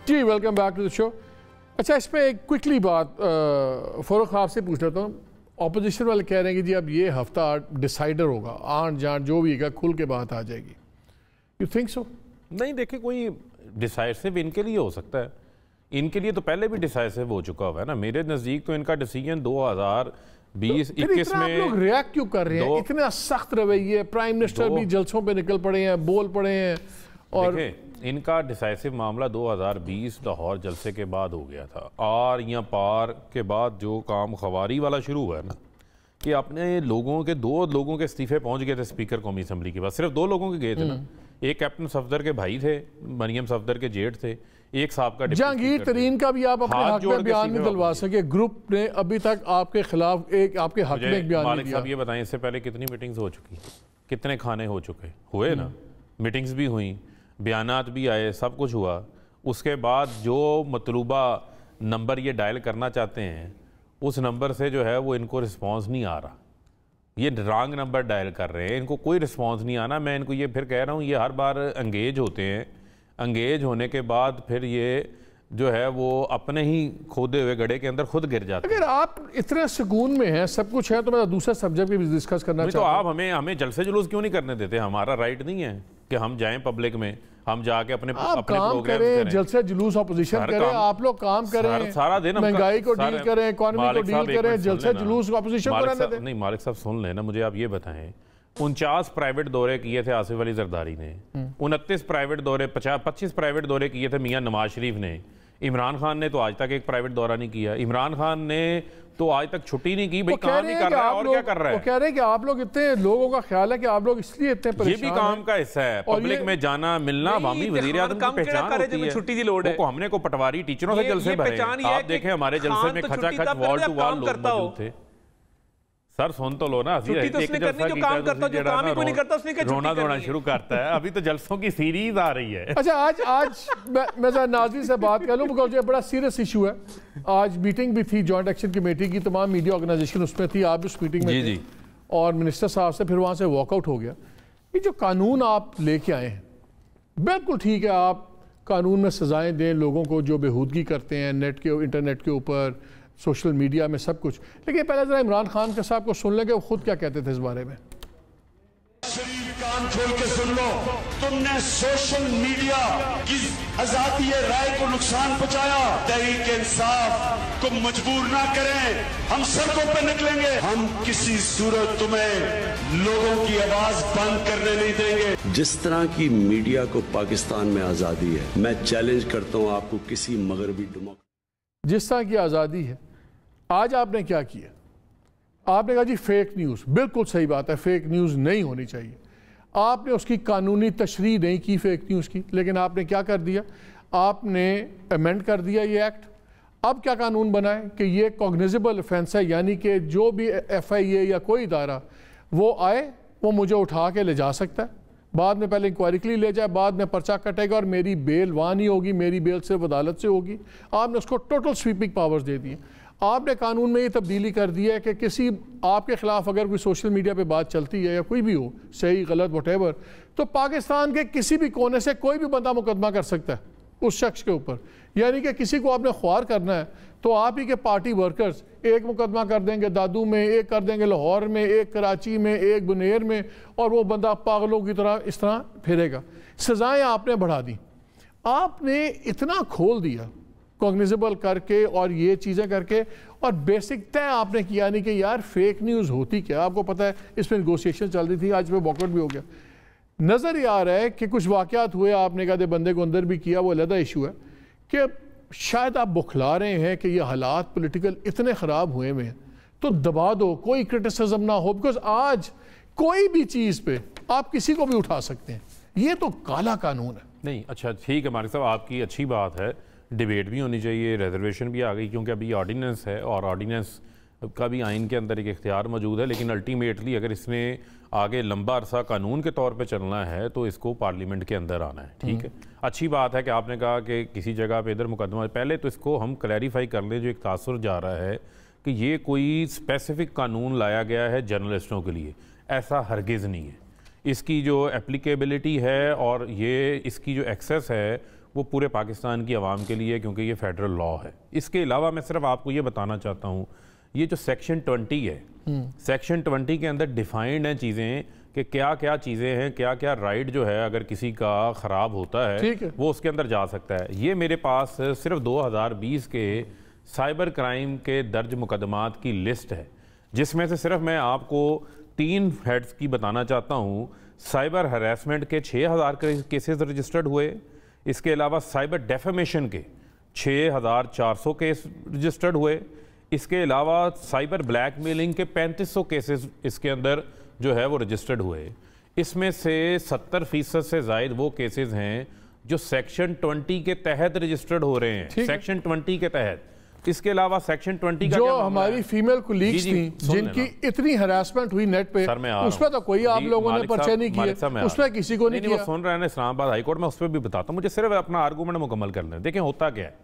जी, welcome back to the show. अच्छा, इस पर एक क्विकली बात फ़ारूक आपसे पूछ लेता हूँ। ऑपोजिशन वाले कह रहे हैं कि जी अब ये हफ्ता डिसाइडर होगा, आंट जांट जो भी है खुल के बात आ जाएगी। You think so? नहीं, देखिए, कोई डिसाइसिव इनके लिए हो सकता है, इनके लिए तो पहले भी डिसाइसिव हो चुका हुआ है ना। मेरे नज़दीक तो इनका डिसीजन 2020-21 में लोग रिएक्ट क्यों कर रहे हैं, इतने सख्त रवैये, प्राइम मिनिस्टर भी जलसों पे निकल पड़े हैं, बोल पड़े हैं। और इनका डिसाइसिव मामला 2020 लाहौर जलसे के बाद हो गया था, और यहाँ पार के बाद जो काम खवारी वाला शुरू हुआ है ना, कि अपने लोगों के 2 लोगों के इस्तीफे पहुंच गए थे स्पीकर कौमी असम्बली के बाद, सिर्फ 2 लोगों के गए थे ना। एक कैप्टन सफदर के भाई थे, मरियम सफदर के जेठ थे, एक साहब का जहांगीर तरीन का भी आप अपने हक में बयान नहीं दिलवा सके। ग्रुप ने अभी तक आपके खिलाफ आपके हक में एक बयान नहीं दिया। साहब ये बताएं, इससे पहले कितनी मीटिंग्स हो चुकी, कितने खाने हो चुके हुए ना, मीटिंग्स भी हुई, बयानात भी आए, सब कुछ हुआ। उसके बाद जो मतलूबा नंबर ये डायल करना चाहते हैं, उस नंबर से जो है वो इनको रिस्पांस नहीं आ रहा, ये रॉन्ग नंबर डायल कर रहे हैं, इनको कोई रिस्पांस नहीं आना। मैं इनको ये फिर कह रहा हूँ, ये हर बार एंगेज होते हैं, एंगेज होने के बाद फिर ये जो है वो अपने ही खोदे हुए गड्ढे के अंदर खुद गिर जाते हैं। अगर आप इतने सुकून में हैं, सब कुछ है, तो मैं दूसरा सब्जेक्ट भी डिस्कस करना चाहता हूं। तो आप हमें जलसे जुलूस क्यों नहीं करने देते? हमारा राइट नहीं है कि हम जाएं पब्लिक में, हम जाके अपने काम करें, जलसे जुलूस ऑपोजिशन करें, आप लोग काम करें, सारा दिन महंगाई को डील करें, इकोनॉमी को डील करें, जलसे जुलूस ऑपोजिशन को रहने दें। नहीं, मालिक साहब सुन लेना, मुझे आप ये बताएं, 49 प्राइवेट दौरे किए थे आसिफ अली जरदारी ने, 29 प्राइवेट दौरे, 25 प्राइवेट दौरे किए थे मियां नवाज शरीफ ने, इमरान खान ने तो आज तक एक प्राइवेट दौरा नहीं किया, इमरान खान ने तो आज तक छुट्टी नहीं की। भाई काम नहीं कर रहा है और क्या कर रहा है? वो कह रहे हैं कि आप लोग इतने, लोगों का ख्याल है कि आप लोग इसलिए इतने परेशान हैं। ये भी काम का हिस्सा है, पब्लिक में जाना मिलना, अवामी वज़ीर आज़म की पहचान होती है। छुट्टी की लोड़ है, हमने को पटवारी टीचरों से जलसे भरे, आप देखें हमारे जलसे में खचाखच वॉल टू वॉल लोग मौजूद थे। सर सुन तो लो ना, छुट्टी तो उसने करनी जो काम करता, जो काम ही कोई नहीं करता उसने क्या रोना धोना शुरू करता है। अभी तो जलसों की सीरीज आ रही है। अच्छा आज मैं जरा नाज़रीन से बात कर लूँ, बिकॉज ये बड़ा सीरियस इशू है। आज मीटिंग भी थी जॉइंट एक्शन कमेटी की, तमाम मीडिया ऑर्गेनाइजेशन उसमें थी, आप भी उस मीटिंग में थे और मिनिस्टर साहब से फिर वहाँ से वॉकआउट हो गया। ये जो कानून आप लेके आए हैं बिल्कुल ठीक है, आप कानून में सजाएं दें लोगों को जो बेहूदगी करते हैं नेट के इंटरनेट के ऊपर, सोशल मीडिया में, सब कुछ। लेकिन पहले जरा इमरान खान के साहब को सुन लें कि वो खुद क्या कहते थे इस बारे में। कान खोल के सुन लो, तुमने सोशल मीडिया की आजादी राय को नुकसान पहुंचाया। तहरीक इंसाफ को मजबूर ना करें, हम सड़कों पर निकलेंगे, हम किसी सूरत तुम्हें लोगों की आवाज बंद करने नहीं देंगे। जिस तरह की मीडिया को पाकिस्तान में आजादी है, मैं चैलेंज करता हूं आपको किसी मगरबी जिस तरह की आज़ादी है। आज आपने क्या किया? आपने कहा जी फेक न्यूज़, बिल्कुल सही बात है, फेक न्यूज़ नहीं होनी चाहिए। आपने उसकी कानूनी तशरीह नहीं की फेक न्यूज़ की, लेकिन आपने क्या कर दिया, आपने अमेंड कर दिया ये एक्ट। अब क्या कानून बना है कि ये कॉग्निजेबल ऑफेंस है, यानी कि जो भी FIA या कोई इदारा वो आए वो मुझे उठा के ले जा सकता है, बाद में पहले इंक्वायरी के लिए ले जाए, बाद में पर्चा कटेगा और मेरी बेल वहाँ नहीं होगी, मेरी बेल सिर्फ अदालत से होगी। आपने उसको टोटल स्वीपिंग पावर्स दे दिए। आपने कानून में ये तब्दीली कर दी है कि किसी आपके ख़िलाफ़ अगर कोई सोशल मीडिया पे बात चलती है या कोई भी हो, सही गलत व्हाटएवर, तो पाकिस्तान के किसी भी कोने से कोई भी बंदा मुकदमा कर सकता है उस शख्स के ऊपर। यानी कि किसी को आपने ख्वार करना है तो आप ही के पार्टी वर्कर्स एक मुकदमा कर देंगे दादू में, एक कर देंगे लाहौर में, एक कराची में, एक बुनेर में, और वो बंदा पागलों की तरह इस तरह फिरेगा। सज़ाएँ आपने बढ़ा दी, आपने इतना खोल दिया कॉग्निजेबल करके और ये चीज़ें करके, और बेसिक तय आपने किया नहीं कि यार फेक न्यूज़ होती क्या। आपको पता है इसमें नेगोशिएशन चल रही थी, आज पे वॉकआउट भी हो गया। नज़र ये आ रहा है कि कुछ वाक़यात हुए, आपने कहा बंदे को अंदर भी किया, वो अलग इशू है कि शायद आप बुखला रहे हैं कि ये हालात पॉलिटिकल इतने ख़राब हुए में तो दबा दो, कोई क्रिटिसिज्म ना हो, बिकॉज आज कोई भी चीज़ पे आप किसी को भी उठा सकते हैं। ये तो काला कानून है। नहीं अच्छा ठीक है मालिक साहब, आपकी अच्छी बात है, डिबेट भी होनी चाहिए, रिजर्वेशन भी आ गई, क्योंकि अभी ऑर्डिनेंस है और ऑर्डिनेंस का भी आइन के अंदर एक इख्तियार मौजूद है। लेकिन अल्टीमेटली अगर इसने आगे लंबा अरसा कानून के तौर पे चलना है तो इसको पार्लियामेंट के अंदर आना है। ठीक है, अच्छी बात है कि आपने कहा कि किसी जगह पे इधर मुकदमा, पहले तो इसको हम क्लैरिफाई कर लें, जो एक तासुर जा रहा है कि ये कोई स्पेसिफिक कानून लाया गया है जर्नलिस्टों के लिए, ऐसा हरगिज़ नहीं है। इसकी जो एप्लीकेबिलिटी है और ये इसकी जो एक्सेस है वो पूरे पाकिस्तान की आवाम के लिए, क्योंकि ये फेडरल लॉ है। इसके अलावा मैं सिर्फ आपको ये बताना चाहता हूँ, ये जो सेक्शन 20 है, सेक्शन 20 के अंदर डिफाइंड हैं चीज़ें कि क्या क्या चीज़ें हैं, क्या क्या राइट जो है अगर किसी का ख़राब होता है वो उसके अंदर जा सकता है। ये मेरे पास सिर्फ 2020 के साइबर क्राइम के दर्ज मुकदमात की लिस्ट है, जिसमें से सिर्फ मैं आपको 3 हेड्स की बताना चाहता हूँ। साइबर हरासमेंट के 6000 केसेस रजिस्टर्ड हुए, इसके अलावा साइबर डेफेमेशन के 6400 केस रजिस्टर्ड हुए, इसके अलावा साइबर ब्लैकमेलिंग के 3500 केसेस इसके अंदर जो है वो रजिस्टर्ड हुए। इसमें से 70% से ज़ायद वो केसेस हैं जो सेक्शन 20 के तहत रजिस्टर्ड हो रहे हैं, सेक्शन 20 के तहत। इसके अलावा सेक्शन 20 का जो हमारी फीमेल कोलीग्स थी जिनकी इतनी हरासमेंट हुई नेट पे, उसमें तो कोई आप लोगों ने पर्चे नहीं किए, उसमें किसी को नहीं किया। वो सुन रहे हैं इस्लामाबाद हाई कोर्ट में, उस पर भी बताता हूँ, मुझे सिर्फ अपना आर्गूमेंट मुकम्मल करना है। देखें होता क्या है,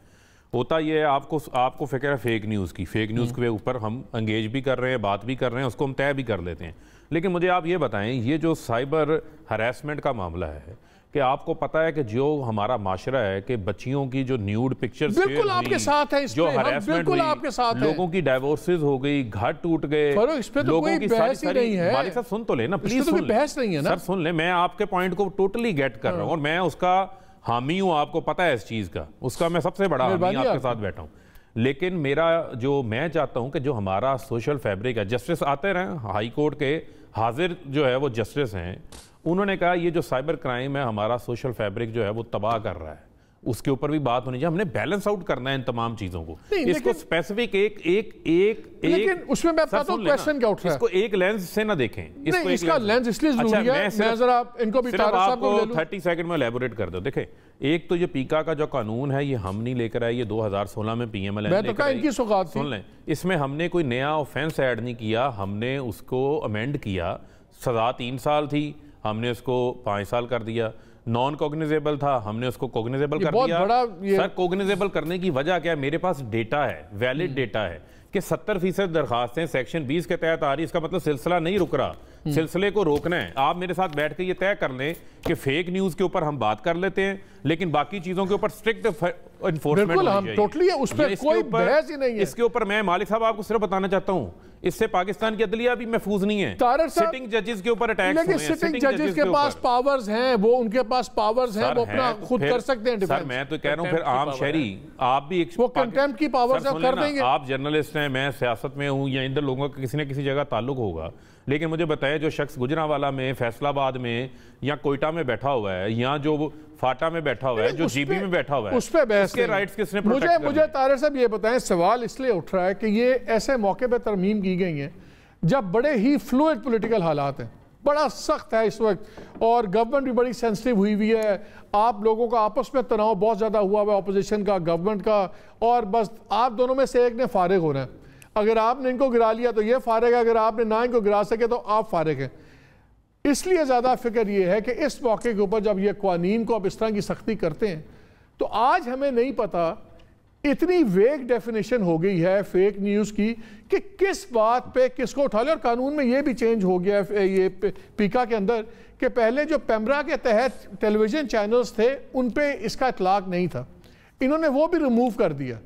होता ये है, आपको फिक्र है फेक न्यूज़ की, फेक न्यूज़ के ऊपर हम एंगेज भी कर रहे हैं, बात भी कर रहे हैं, उसको हम तय भी कर लेते हैं। लेकिन मुझे आप ये बताएं, ये जो साइबर हरासमेंट का मामला है कि आपको पता है कि जो हमारा माशरा है कि बच्चियों की जो न्यूड पिक्चर्स बिल्कुल आपके साथ है, जो हरासमेंट हुई, आपके साथ लोगों की डाइवोर्सेस हो गई, घर टूट गए, लोगों की सारी मालिक साहब सुन तो ले ना प्लीज, सुन बहस नहीं है ना सर, सुन ले, मैं आपके पॉइंट को टोटली गेट कर रहा हूँ और मैं उसका हामी हूँ, आपको पता है इस चीज का, उसका मैं सबसे बड़ा हामी आपके साथ बैठा हूँ। लेकिन मेरा जो मैं चाहता हूँ कि जो हमारा सोशल फैब्रिक है, जस्टिस आते रहे, हाई कोर्ट के हाजिर जो है वो जस्टिस हैं, उन्होंने कहा ये जो साइबर क्राइम है हमारा सोशल फैब्रिक जो है वो तबाह कर रहा है, उसके ऊपर भी बात होनी चाहिए। हमने बैलेंस आउट करना है इन तमाम चीजों को, इसको स्पेसिफिक एक उसमें मैं बताता हूं क्वेश्चन क्या उठ रहा है, इसको एक लेंस से ना देखें, इसको इसका लेंस इसलिए जरूरी है। मैं जरा इनको भी तारक साहब को ले लूं, 30 सेकंड में एलैबोरेट कर दो। देखें, एक तो ये पीका का जो कानून है ये हम नहीं लेकर आए, ये 2016 में पीएमएल लेकर आई। इनकी सौगात थी। सुन लें, इसमें हमने कोई नया ऑफेंस ऐड नहीं किया, हमने उसको अमेंड किया। सजा 3 साल थी, हमने उसको 5 साल कर दिया। नॉन कॉग्निजेबल था, हमने उसको कॉग्निजेबल कर दिया। सर, कॉग्निजेबल करने की वजह क्या है? मेरे पास डेटा है, वैलिड डेटा है कि 70% दरखास्तें सेक्शन 20 के तहत आ रही। इसका मतलब सिलसिला नहीं रुक रहा, सिलसिले को रोकना है। आप मेरे साथ बैठ के ये तय कर लें कि फेक न्यूज के ऊपर हम बात कर लेते हैं, लेकिन बाकी चीजों के ऊपर स्ट्रिक्ट एनफोर्समेंट हम टोटली उस पर कोई बहस ही नहीं है। इसके ऊपर मैं मालिक साहब आपको सिर्फ बताना चाहता हूं, इससे पाकिस्तान की अदलिया भी महफूज नहीं है। सिटिंग जजेस के ऊपर अटैक्स हुए हैं, सिटिंग जजेस के पास पावर्स हैं, वो उनके पास पावर्स हैं, वो अपना खुद कर सकते हैं। सर, मैं तो कह रहा हूं फिर आम शहरी, आप भी वो कंटेम्प्ट की पावर्स कर देंगे। आप जर्नलिस्ट हैं, मैं सियासत में हूं, या इधर लोगों का किसी न किसी जगह ताल्लुक होगा, लेकिन मुझे बताएं जो शख्स गुजरांवाला में, फैसलाबाद में या कोयटा में बैठा हुआ है, या जो फाटा में बैठा हुआ है, जो जीबी में बैठा हुआ है, उस पे बहस के राइट्स किसने प्रोटेक्ट करने? मुझे तारिक साहब ये बताएं, सवाल इसलिए उठ रहा है कि ये ऐसे मौके पे तरमीम की गई है जब बड़े ही फ्लूइड पॉलिटिकल हालात हैं, बड़ा सख्त है इस वक्त, और गवर्नमेंट भी बड़ी सेंसिटिव हुई है। आप लोगों का आपस में तनाव बहुत ज़्यादा हुआ हुआ है, अपोजिशन का, गवर्नमेंट का, और बस आप दोनों में से एक ने फारिग होना है। अगर आपने इनको गिरा लिया तो ये फारिग है, अगर आपने ना इनको गिरा सके तो आप फारिग हैं। इसलिए ज़्यादा फिक्र ये है कि इस मौके के ऊपर जब ये कानून को आप इस तरह की सख्ती करते हैं, तो आज हमें नहीं पता, इतनी वेग डेफिनेशन हो गई है फेक न्यूज़ की कि किस बात पे किसको उठा ले। और कानून में ये भी चेंज हो गया है ये पीका के अंदर कि पहले जो पेमरा के तहत टेलीविज़न चैनल्स थे उन पे इसका इतलाक नहीं था, इन्होंने वो भी रिमूव कर दिया।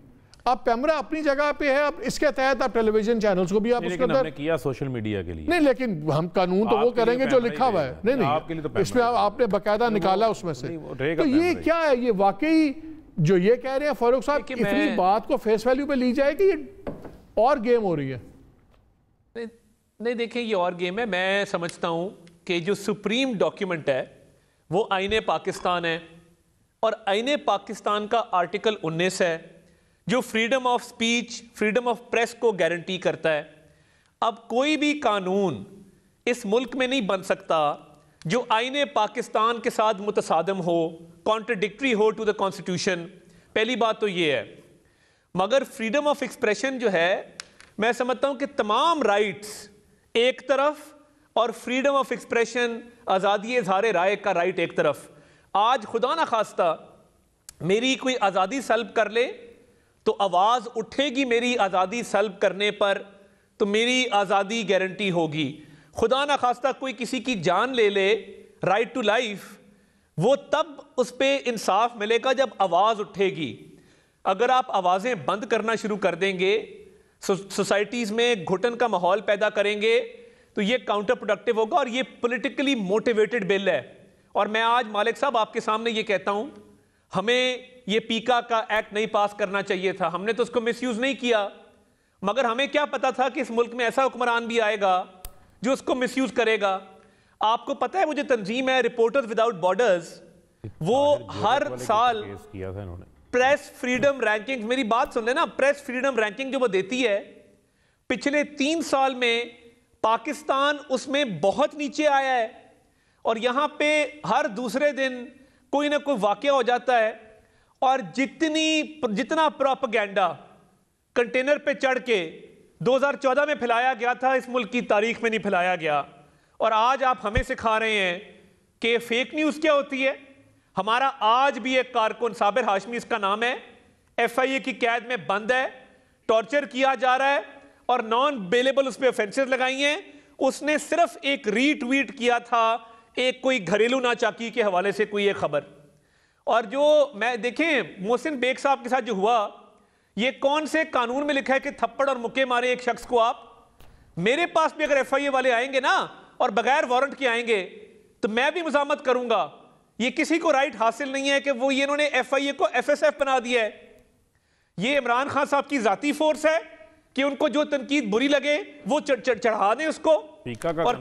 अब पेमरा अपनी जगह पे है, अब इसके तहत आप टेलीविजन चैनल्स को भी आप उसके अंदर किया सोशल मीडिया के लिए। नहीं, लेकिन हम कानून तो वो करेंगे जो लिखा हुआ है। नहीं, इसमें आपने बाकायदा निकाला उसमें से। तो ये क्या है? ये वाकई जो ये कह रहे हैं फारूक साहब, इतनी बात को फेस वैल्यू पे ली जाए कि ये और गेम हो रही है? नहीं, देखिए, ये और गेम है। मैं समझता हूं कि जो सुप्रीम डॉक्यूमेंट है वो आईने पाकिस्तान है, और आईने पाकिस्तान का आर्टिकल 19 है जो freedom of speech, freedom of press को गारंटी करता है। अब कोई भी कानून इस मुल्क में नहीं बन सकता जो आईने पाकिस्तान के साथ मुतसादम हो, कॉन्ट्रडिक्टरी हो टू द कॉन्स्टिट्यूशन। पहली बात तो ये है। मगर फ्रीडम ऑफ एक्सप्रेशन जो है, मैं समझता हूं कि तमाम राइट्स एक तरफ और फ्रीडम ऑफ एक्सप्रेशन, आज़ादी इज़हार राय का राइट एक तरफ। आज खुदा ना खास्ता मेरी कोई आज़ादी सल्ब कर ले तो आवाज़ उठेगी मेरी आज़ादी सल्ब करने पर, तो मेरी आज़ादी गारंटी होगी। खुदा ना खास्ता कोई किसी की जान ले ले, राइट टू लाइफ, वो तब उस पर इंसाफ मिलेगा जब आवाज़ उठेगी। अगर आप आवाज़ें बंद करना शुरू कर देंगे, सोसाइटीज़ में घुटन का माहौल पैदा करेंगे, तो ये काउंटर प्रोडक्टिव होगा। और ये पॉलिटिकली मोटिवेटेड बिल है। और मैं आज मालिक साहब आपके सामने ये कहता हूं, हमें ये पीका का एक्ट नहीं पास करना चाहिए था, हमने तो उसको मिसयूज नहीं किया, मगर हमें क्या पता था कि इस मुल्क में ऐसा हुक्मरान भी आएगा जो उसको मिसयूज करेगा। आपको पता है, वो जो तंजीम है रिपोर्टर्स विदाउट बॉर्डर्स, वो हर साल प्रेस फ्रीडम रैंकिंग, मेरी बात सुन लेना, प्रेस फ्रीडम रैंकिंग जो वो देती है, पिछले 3 साल में पाकिस्तान उसमें बहुत नीचे आया है। और यहां पे हर दूसरे दिन कोई ना कोई वाकया हो जाता है, और जितना प्रोपेगेंडा कंटेनर पे चढ़ के 2014 में फैलाया गया था, इस मुल्क की तारीख में नहीं फैलाया गया। और आज आप हमें सिखा रहे हैं कि फेक न्यूज़ क्या होती है। हमारा आज भी एक कारकुन, साबिर हाशमी इसका नाम है, FIA की कैद में बंद है, टॉर्चर किया जा रहा है, और नॉन बेलेबल उस पर ऑफेंसेस लगाई हैं। उसने सिर्फ एक रीट्वीट किया था एक कोई घरेलू नाचाकी के हवाले से कोई एक खबर। और जो मैं देखें मोहसिन बेग साहब के साथ जो हुआ, ये कौन से कानून में लिखा है कि थप्पड़ और मुक्के मारे एक शख्स को आप? मेरे पास भी अगर FIA वाले आएंगे ना और बगैर वारंट के आएंगे तो मैं भी मज़ामत करूंगा। ये किसी को राइट हासिल नहीं है कि वो ये इन्होंने FIA को FSF बना दिया है। ये इमरान खान साहब की जाती फोर्स है, कि उनको जो तनकीद बुरी लगे वो चढ़ा दें उसको और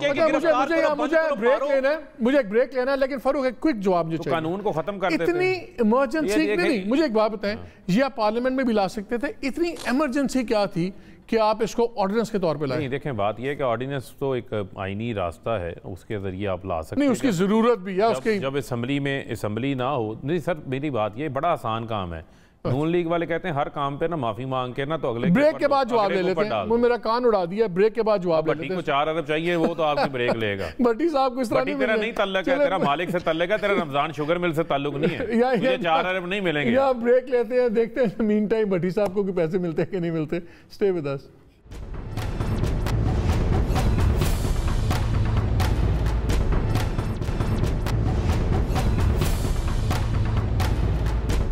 मुझे एक ब्रेक लेना है, लेकिन फरूक एक क्विक जवाब मुझे चाहिए। कानून को खत्म कर देते इतनी इमरजेंसी नहीं, मुझे एक बात बताएं, ये आप पार्लियामेंट में भी ला सकते थे, इतनी इमरजेंसी क्या थी कि आप इसको ऑर्डिनेंस के तौर पे लाए? नहीं, देखें बात यह है कि ऑर्डिनेंस तो एक आईनी रास्ता है, उसके जरिए आप ला सकते नहीं, उसकी जरूरत भी है उसके। जब असेंबली ना हो, नहीं सर मेरी बात ये बड़ा आसान काम है। नून लीग वाले कहते हैं हर काम पे ना माफी मांग के ना तो अगले ब्रेक के बाद जवाब ले लेते हैं। वो मेरा कान उड़ा दिया, ब्रेक के बाद जवाब ले लेते हैं। 4 अरब चाहिए वो तो आपकी ब्रेक लेगा। भट्टी साहब को इस तरह तेरा नहीं ताल्लुक है, तेरा मालिक से ताल्लुक है, तेरा रमजान शुगर मिल से ताल्लुक नहीं है। मुझे 4 अरब नहीं मिलेंगे। या ब्रेक लेते हैं, देखते हैं मीन टाइम भट्टी साहब को पैसे मिलते हैं कि नहीं मिलते। Stay with us.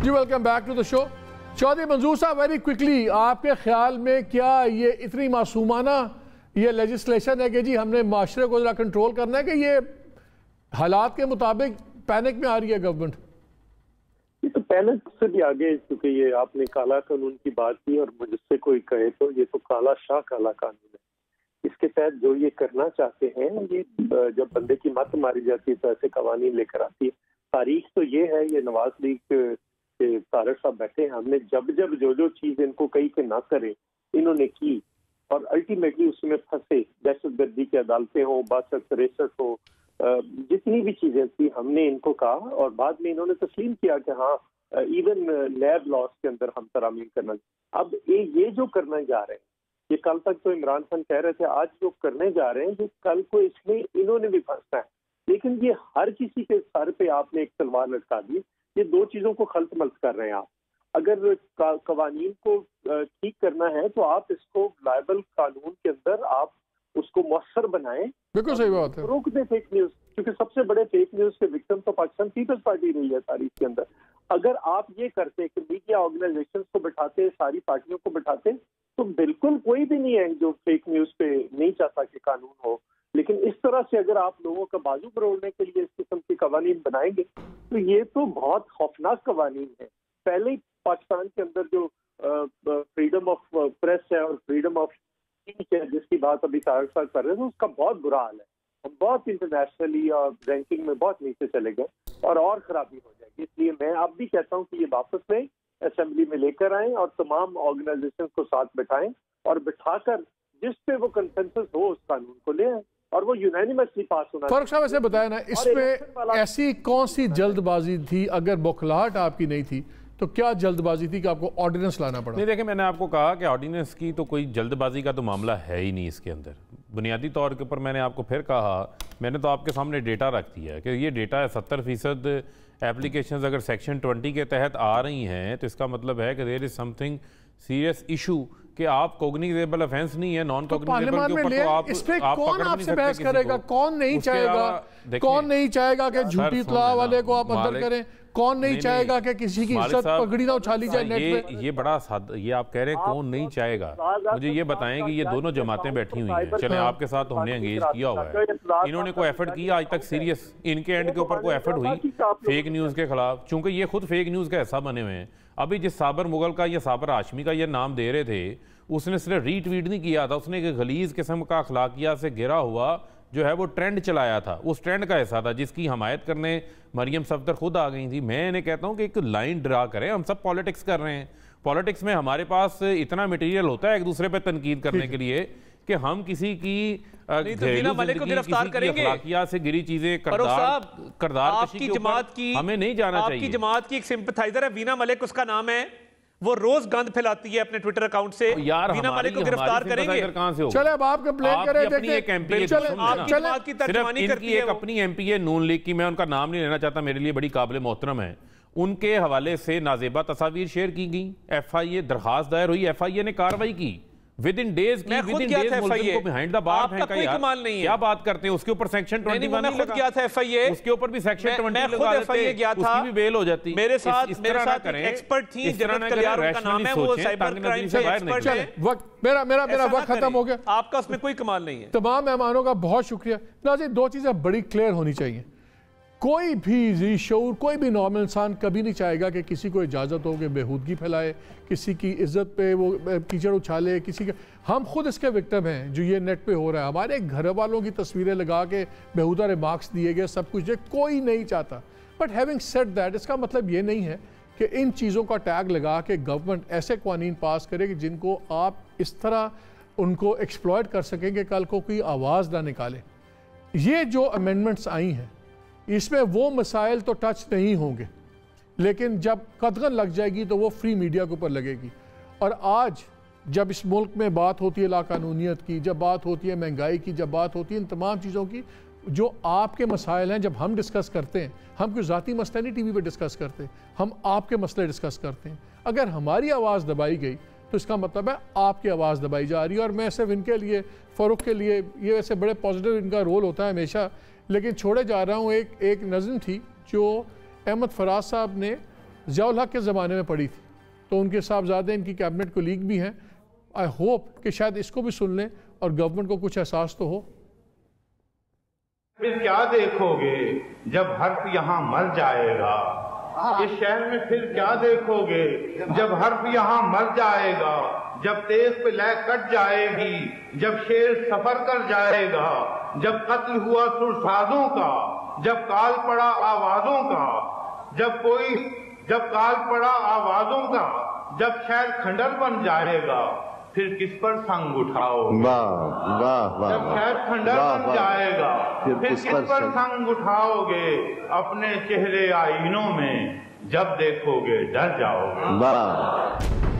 जी welcome back to the show. Chaudhry Manzoor साहब, वेरी क्विकली आपके ख्याल में क्या ये इतनी मासूमाना ये लेजिस्लेशन है कि जी हमने माशरे को जरा कंट्रोल करना है, कि ये हालात के मुताबिक पैनिक में आ रही है गवर्नमेंट? ये तो पैनिक से भी आगे, क्योंकि ये आपने काला कानून की बात की और मुझसे कोई कहे तो ये तो काला शाह काला कानून है। इसके तहत जो ये करना चाहते हैं, ये जब बंदे की मत मारी जाती है तो ऐसे कवानीन लेकर आती है। तारीख तो ये है, ये नवाज लीग तारक साहब बैठे हैं, हमने जब जब जो चीज इनको कही कि ना करें इन्होंने की, और अल्टीमेटली उसमें फंसे। दहशतगर्दी की अदालतें हो, 62-63 हो, जितनी भी चीजें थी हमने इनको कहा, और बाद में इन्होंने तस्लीम किया कि हाँ इवन लैब लॉस के अंदर हम तरामीम करना। अब ये जो करने जा रहे हैं, ये कल तक तो इमरान खान कह रहे थे, आज जो करने जा रहे हैं, जो कल को इसमें इन्होंने भी फंसना है। लेकिन ये हर किसी के सर पे आपने एक तलवार लटका दी। ये दो चीजों को खल्त मल्त कर रहे हैं आप। अगर कवानीन को ठीक करना है तो आप इसको लायबल कानून के अंदर आप उसको मौसर बनाएं। बिल्कुल सही बात है। रोक दें फेक न्यूज, क्योंकि सबसे बड़े फेक न्यूज के विक्टिम तो पाकिस्तान पीपल्स पार्टी रही है तारीख के अंदर। अगर आप ये करते कि मीडिया ऑर्गेनाइजेशंस को बिठाते, सारी पार्टियों को बिठाते, तो बिल्कुल कोई भी नहीं है जो फेक न्यूज पे नहीं चाहता कि कानून हो। लेकिन इस तरह से अगर आप लोगों का बाजू मरोड़ने के लिए इस किस्म की कवानीन बनाएंगे तो ये तो बहुत खौफनाक कवानीन है। पहले ही पाकिस्तान के अंदर जो फ्रीडम ऑफ प्रेस है और फ्रीडम ऑफ स्पीच है, जिसकी बात अभी तारक साहब कर रहे थे, उसका बहुत बुरा हाल है। हम बहुत इंटरनेशनली और रैंकिंग में बहुत नीचे चले गए और खराबी हो जाएगी। इसलिए मैं अब भी कहता हूँ कि ये वापस में असेंबली में लेकर आएं और तमाम ऑर्गेनाइजेशन को साथ बिठाएं और बिठाकर जिस पे वो कंसेंसस हो उस कानून को ले आए और वो यूनानिमसली पास होना। फरूक साहब ऐसे बताया ना, इसमें ऐसी कौन सी जल्दबाजी थी? अगर बौखलाहट आपकी नहीं थी तो क्या जल्दबाजी थी कि आपको ऑर्डिनेंस लाना पड़ा? नहीं, देखिए मैंने आपको कहा कि ऑर्डिनेंस की तो कोई जल्दबाजी का तो मामला है ही नहीं इसके अंदर। बुनियादी तौर के ऊपर मैंने आपको फिर कहा, मैंने तो आपके सामने डेटा रख दिया है कि ये डेटा है 70% एप्लीकेशंस अगर सेक्शन 20 के तहत आ रही हैं तो इसका मतलब है कि there is something serious issue कि आप कॉग्निजेबल ऑफेंस नहीं है, नॉन कॉग्निजेबल के ऊपर तो आप इस पे कौन आपसे बहस करेगा? कौन नहीं चाहेगा? कौन नहीं चाहेगा कि झूठी इत्तला वाले को आप अंदर करें? कौन नहीं चाहेगा कि किसी की इज्जत पगड़ी ना उछाली जाए नेट पे? ये बड़ा ये आप कह रहे हैं कौन नहीं चाहेगा? मुझे ये बताएं कि ये दोनों जमातें बैठी हुई हैं, चले आपके साथ तो हमने एंगेज किया हुआ है, इन्होंने कोई एफर्ट किया आज तक सीरियस? इनके एंड के ऊपर कोई एफर्ट हुई फेक न्यूज के खिलाफ? चूंकि ये खुद फेक न्यूज का हिस्सा बने हुए हैं। अभी जिस साबर मुगल का या साबर हाशमी का ये नाम दे रहे थे, उसने सिर्फ रीट्वीट नहीं किया था, उसने एक गलीज किस्म का अखलाकियात से घिरा हुआ जो है वो ट्रेंड चलाया था, उस ट्रेंड का हिस्सा था जिसकी हमायत करने मरियम सफदर खुद आ गई थी। मैं इन्हें कहता हूं कि एक लाइन ड्रा करें, हम सब पॉलिटिक्स कर रहे हैं, पॉलिटिक्स में हमारे पास इतना मटीरियल होता है एक दूसरे पे तनकीद करने के लिए कि हम किसी की मलिक को गिरफ्तार करेंगे से गिरी चीजें करदार आपकी जमात की, हमें नहीं जाना चाहिए। आपकी जमात की एक सिंपथाइजर है वीना मलिक, उसका नाम है, वो रोज गंद फैलाती है अपने ट्विटर अकाउंट से। वीना मलिक को गिरफ्तार करेंगे। चले अब आप कंप्लेन करें, अपनी एक अपनी एमपी है नून लीग की, मैं उनका नाम नहीं लेना चाहता, मेरे लिए बड़ी काबिल मोहतरम है, उनके हवाले से नाजेबा तस्वीर शेयर की गई, FIA दरखास्त दायर हुई, FIA ने कार्रवाई की विद इन डेज की, विद इन डेज मुल्ज़िम को बिहाइंड द बार फेंका। यार क्या बात करते हैं, उसके ऊपर सेक्शन 21 नहीं खुद गया था FIA, उसके ऊपर भी सेक्शन 20 लगा देते, FIA गया था, उसकी भी बेल हो जाती। मेरे साथ एक्सपर्ट थी जन्नत कल्याण, उनका नाम है, वो साइबर क्राइम से एक्सपर्ट है। वक्त मेरा वक्त खत्म हो गया, आपका उसमें कोई कमाल नहीं है। तमाम मेहमानों का बहुत शुक्रिया। नाज़रीन, दो चीजें बड़ी क्लियर होनी चाहिए, कोई भी जी शऊर, कोई भी नॉर्मल इंसान कभी नहीं चाहेगा कि किसी को इजाज़त हो कि बेहूदगी फैलाए, किसी की इज्जत पे वो कीचड़ उछाले, किसी का। हम खुद इसके विक्टिम हैं जो ये नेट पे हो रहा है। हमारे घर वालों की तस्वीरें लगा के बेहुदा रिमार्क्स दिए गए, सब कुछ, कोई नहीं चाहता। बट हैविंग सेड दैट, इसका मतलब ये नहीं है कि इन चीज़ों का टैग लगा के गवर्नमेंट ऐसे कानून पास करे कि जिनको आप इस तरह उनको एक्सप्लॉयट कर सकें कि कल को कोई आवाज़ ना निकाले। ये जो अमेंडमेंट्स आई हैं इसमें वो मसाइल तो टच नहीं होंगे, लेकिन जब कदगन लग जाएगी तो वो फ्री मीडिया के ऊपर लगेगी। और आज जब इस मुल्क में बात होती है लाकानूनियत की, जब बात होती है महंगाई की, जब बात होती है इन तमाम चीज़ों की, जो आपके मसाइल हैं, जब हम डिस्कस करते हैं, हम कोई ज़ाती मसले नहीं टीवी पे डिस्कस करते, हम आपके मसले डिस्कस करते हैं। अगर हमारी आवाज़ दबाई गई तो इसका मतलब है आपकी आवाज़ दबाई जा रही है। और मैं सिर्फ इनके लिए, फ़ारूक के लिए, ये वैसे बड़े पॉजिटिव इनका रोल होता है हमेशा, लेकिन छोड़े जा रहा हूँ। एक नज़म थी जो अहमद फराज साहब ने ज़ियाउल हक के ज़माने में पढ़ी थी, तो उनके साहबजादे इनकी कैबिनेट कोलीग भी हैं। आई होप कि शायद इसको भी सुन लें और गवर्नमेंट को कुछ एहसास तो हो। फिर क्या देखोगे जब हर्फ यहाँ मर जाएगा, इस शहर में फिर क्या देखोगे जब हर्फ यहाँ मर जाएगा, जब तेज पे लय कट जाएगी, जब शेर सफर कर जाएगा, जब कत्ल हुआ सुरसाजों का, जब काल पड़ा आवाजों का, जब काल पड़ा आवाजों का, जब शहर खंडर बन जाएगा, फिर किस पर संग उठाओगे? जब शहर खंडर बन जाएगा, फिर किस पर संग उठाओगे? अपने चेहरे आईनों में जब देखोगे डर जाओगे।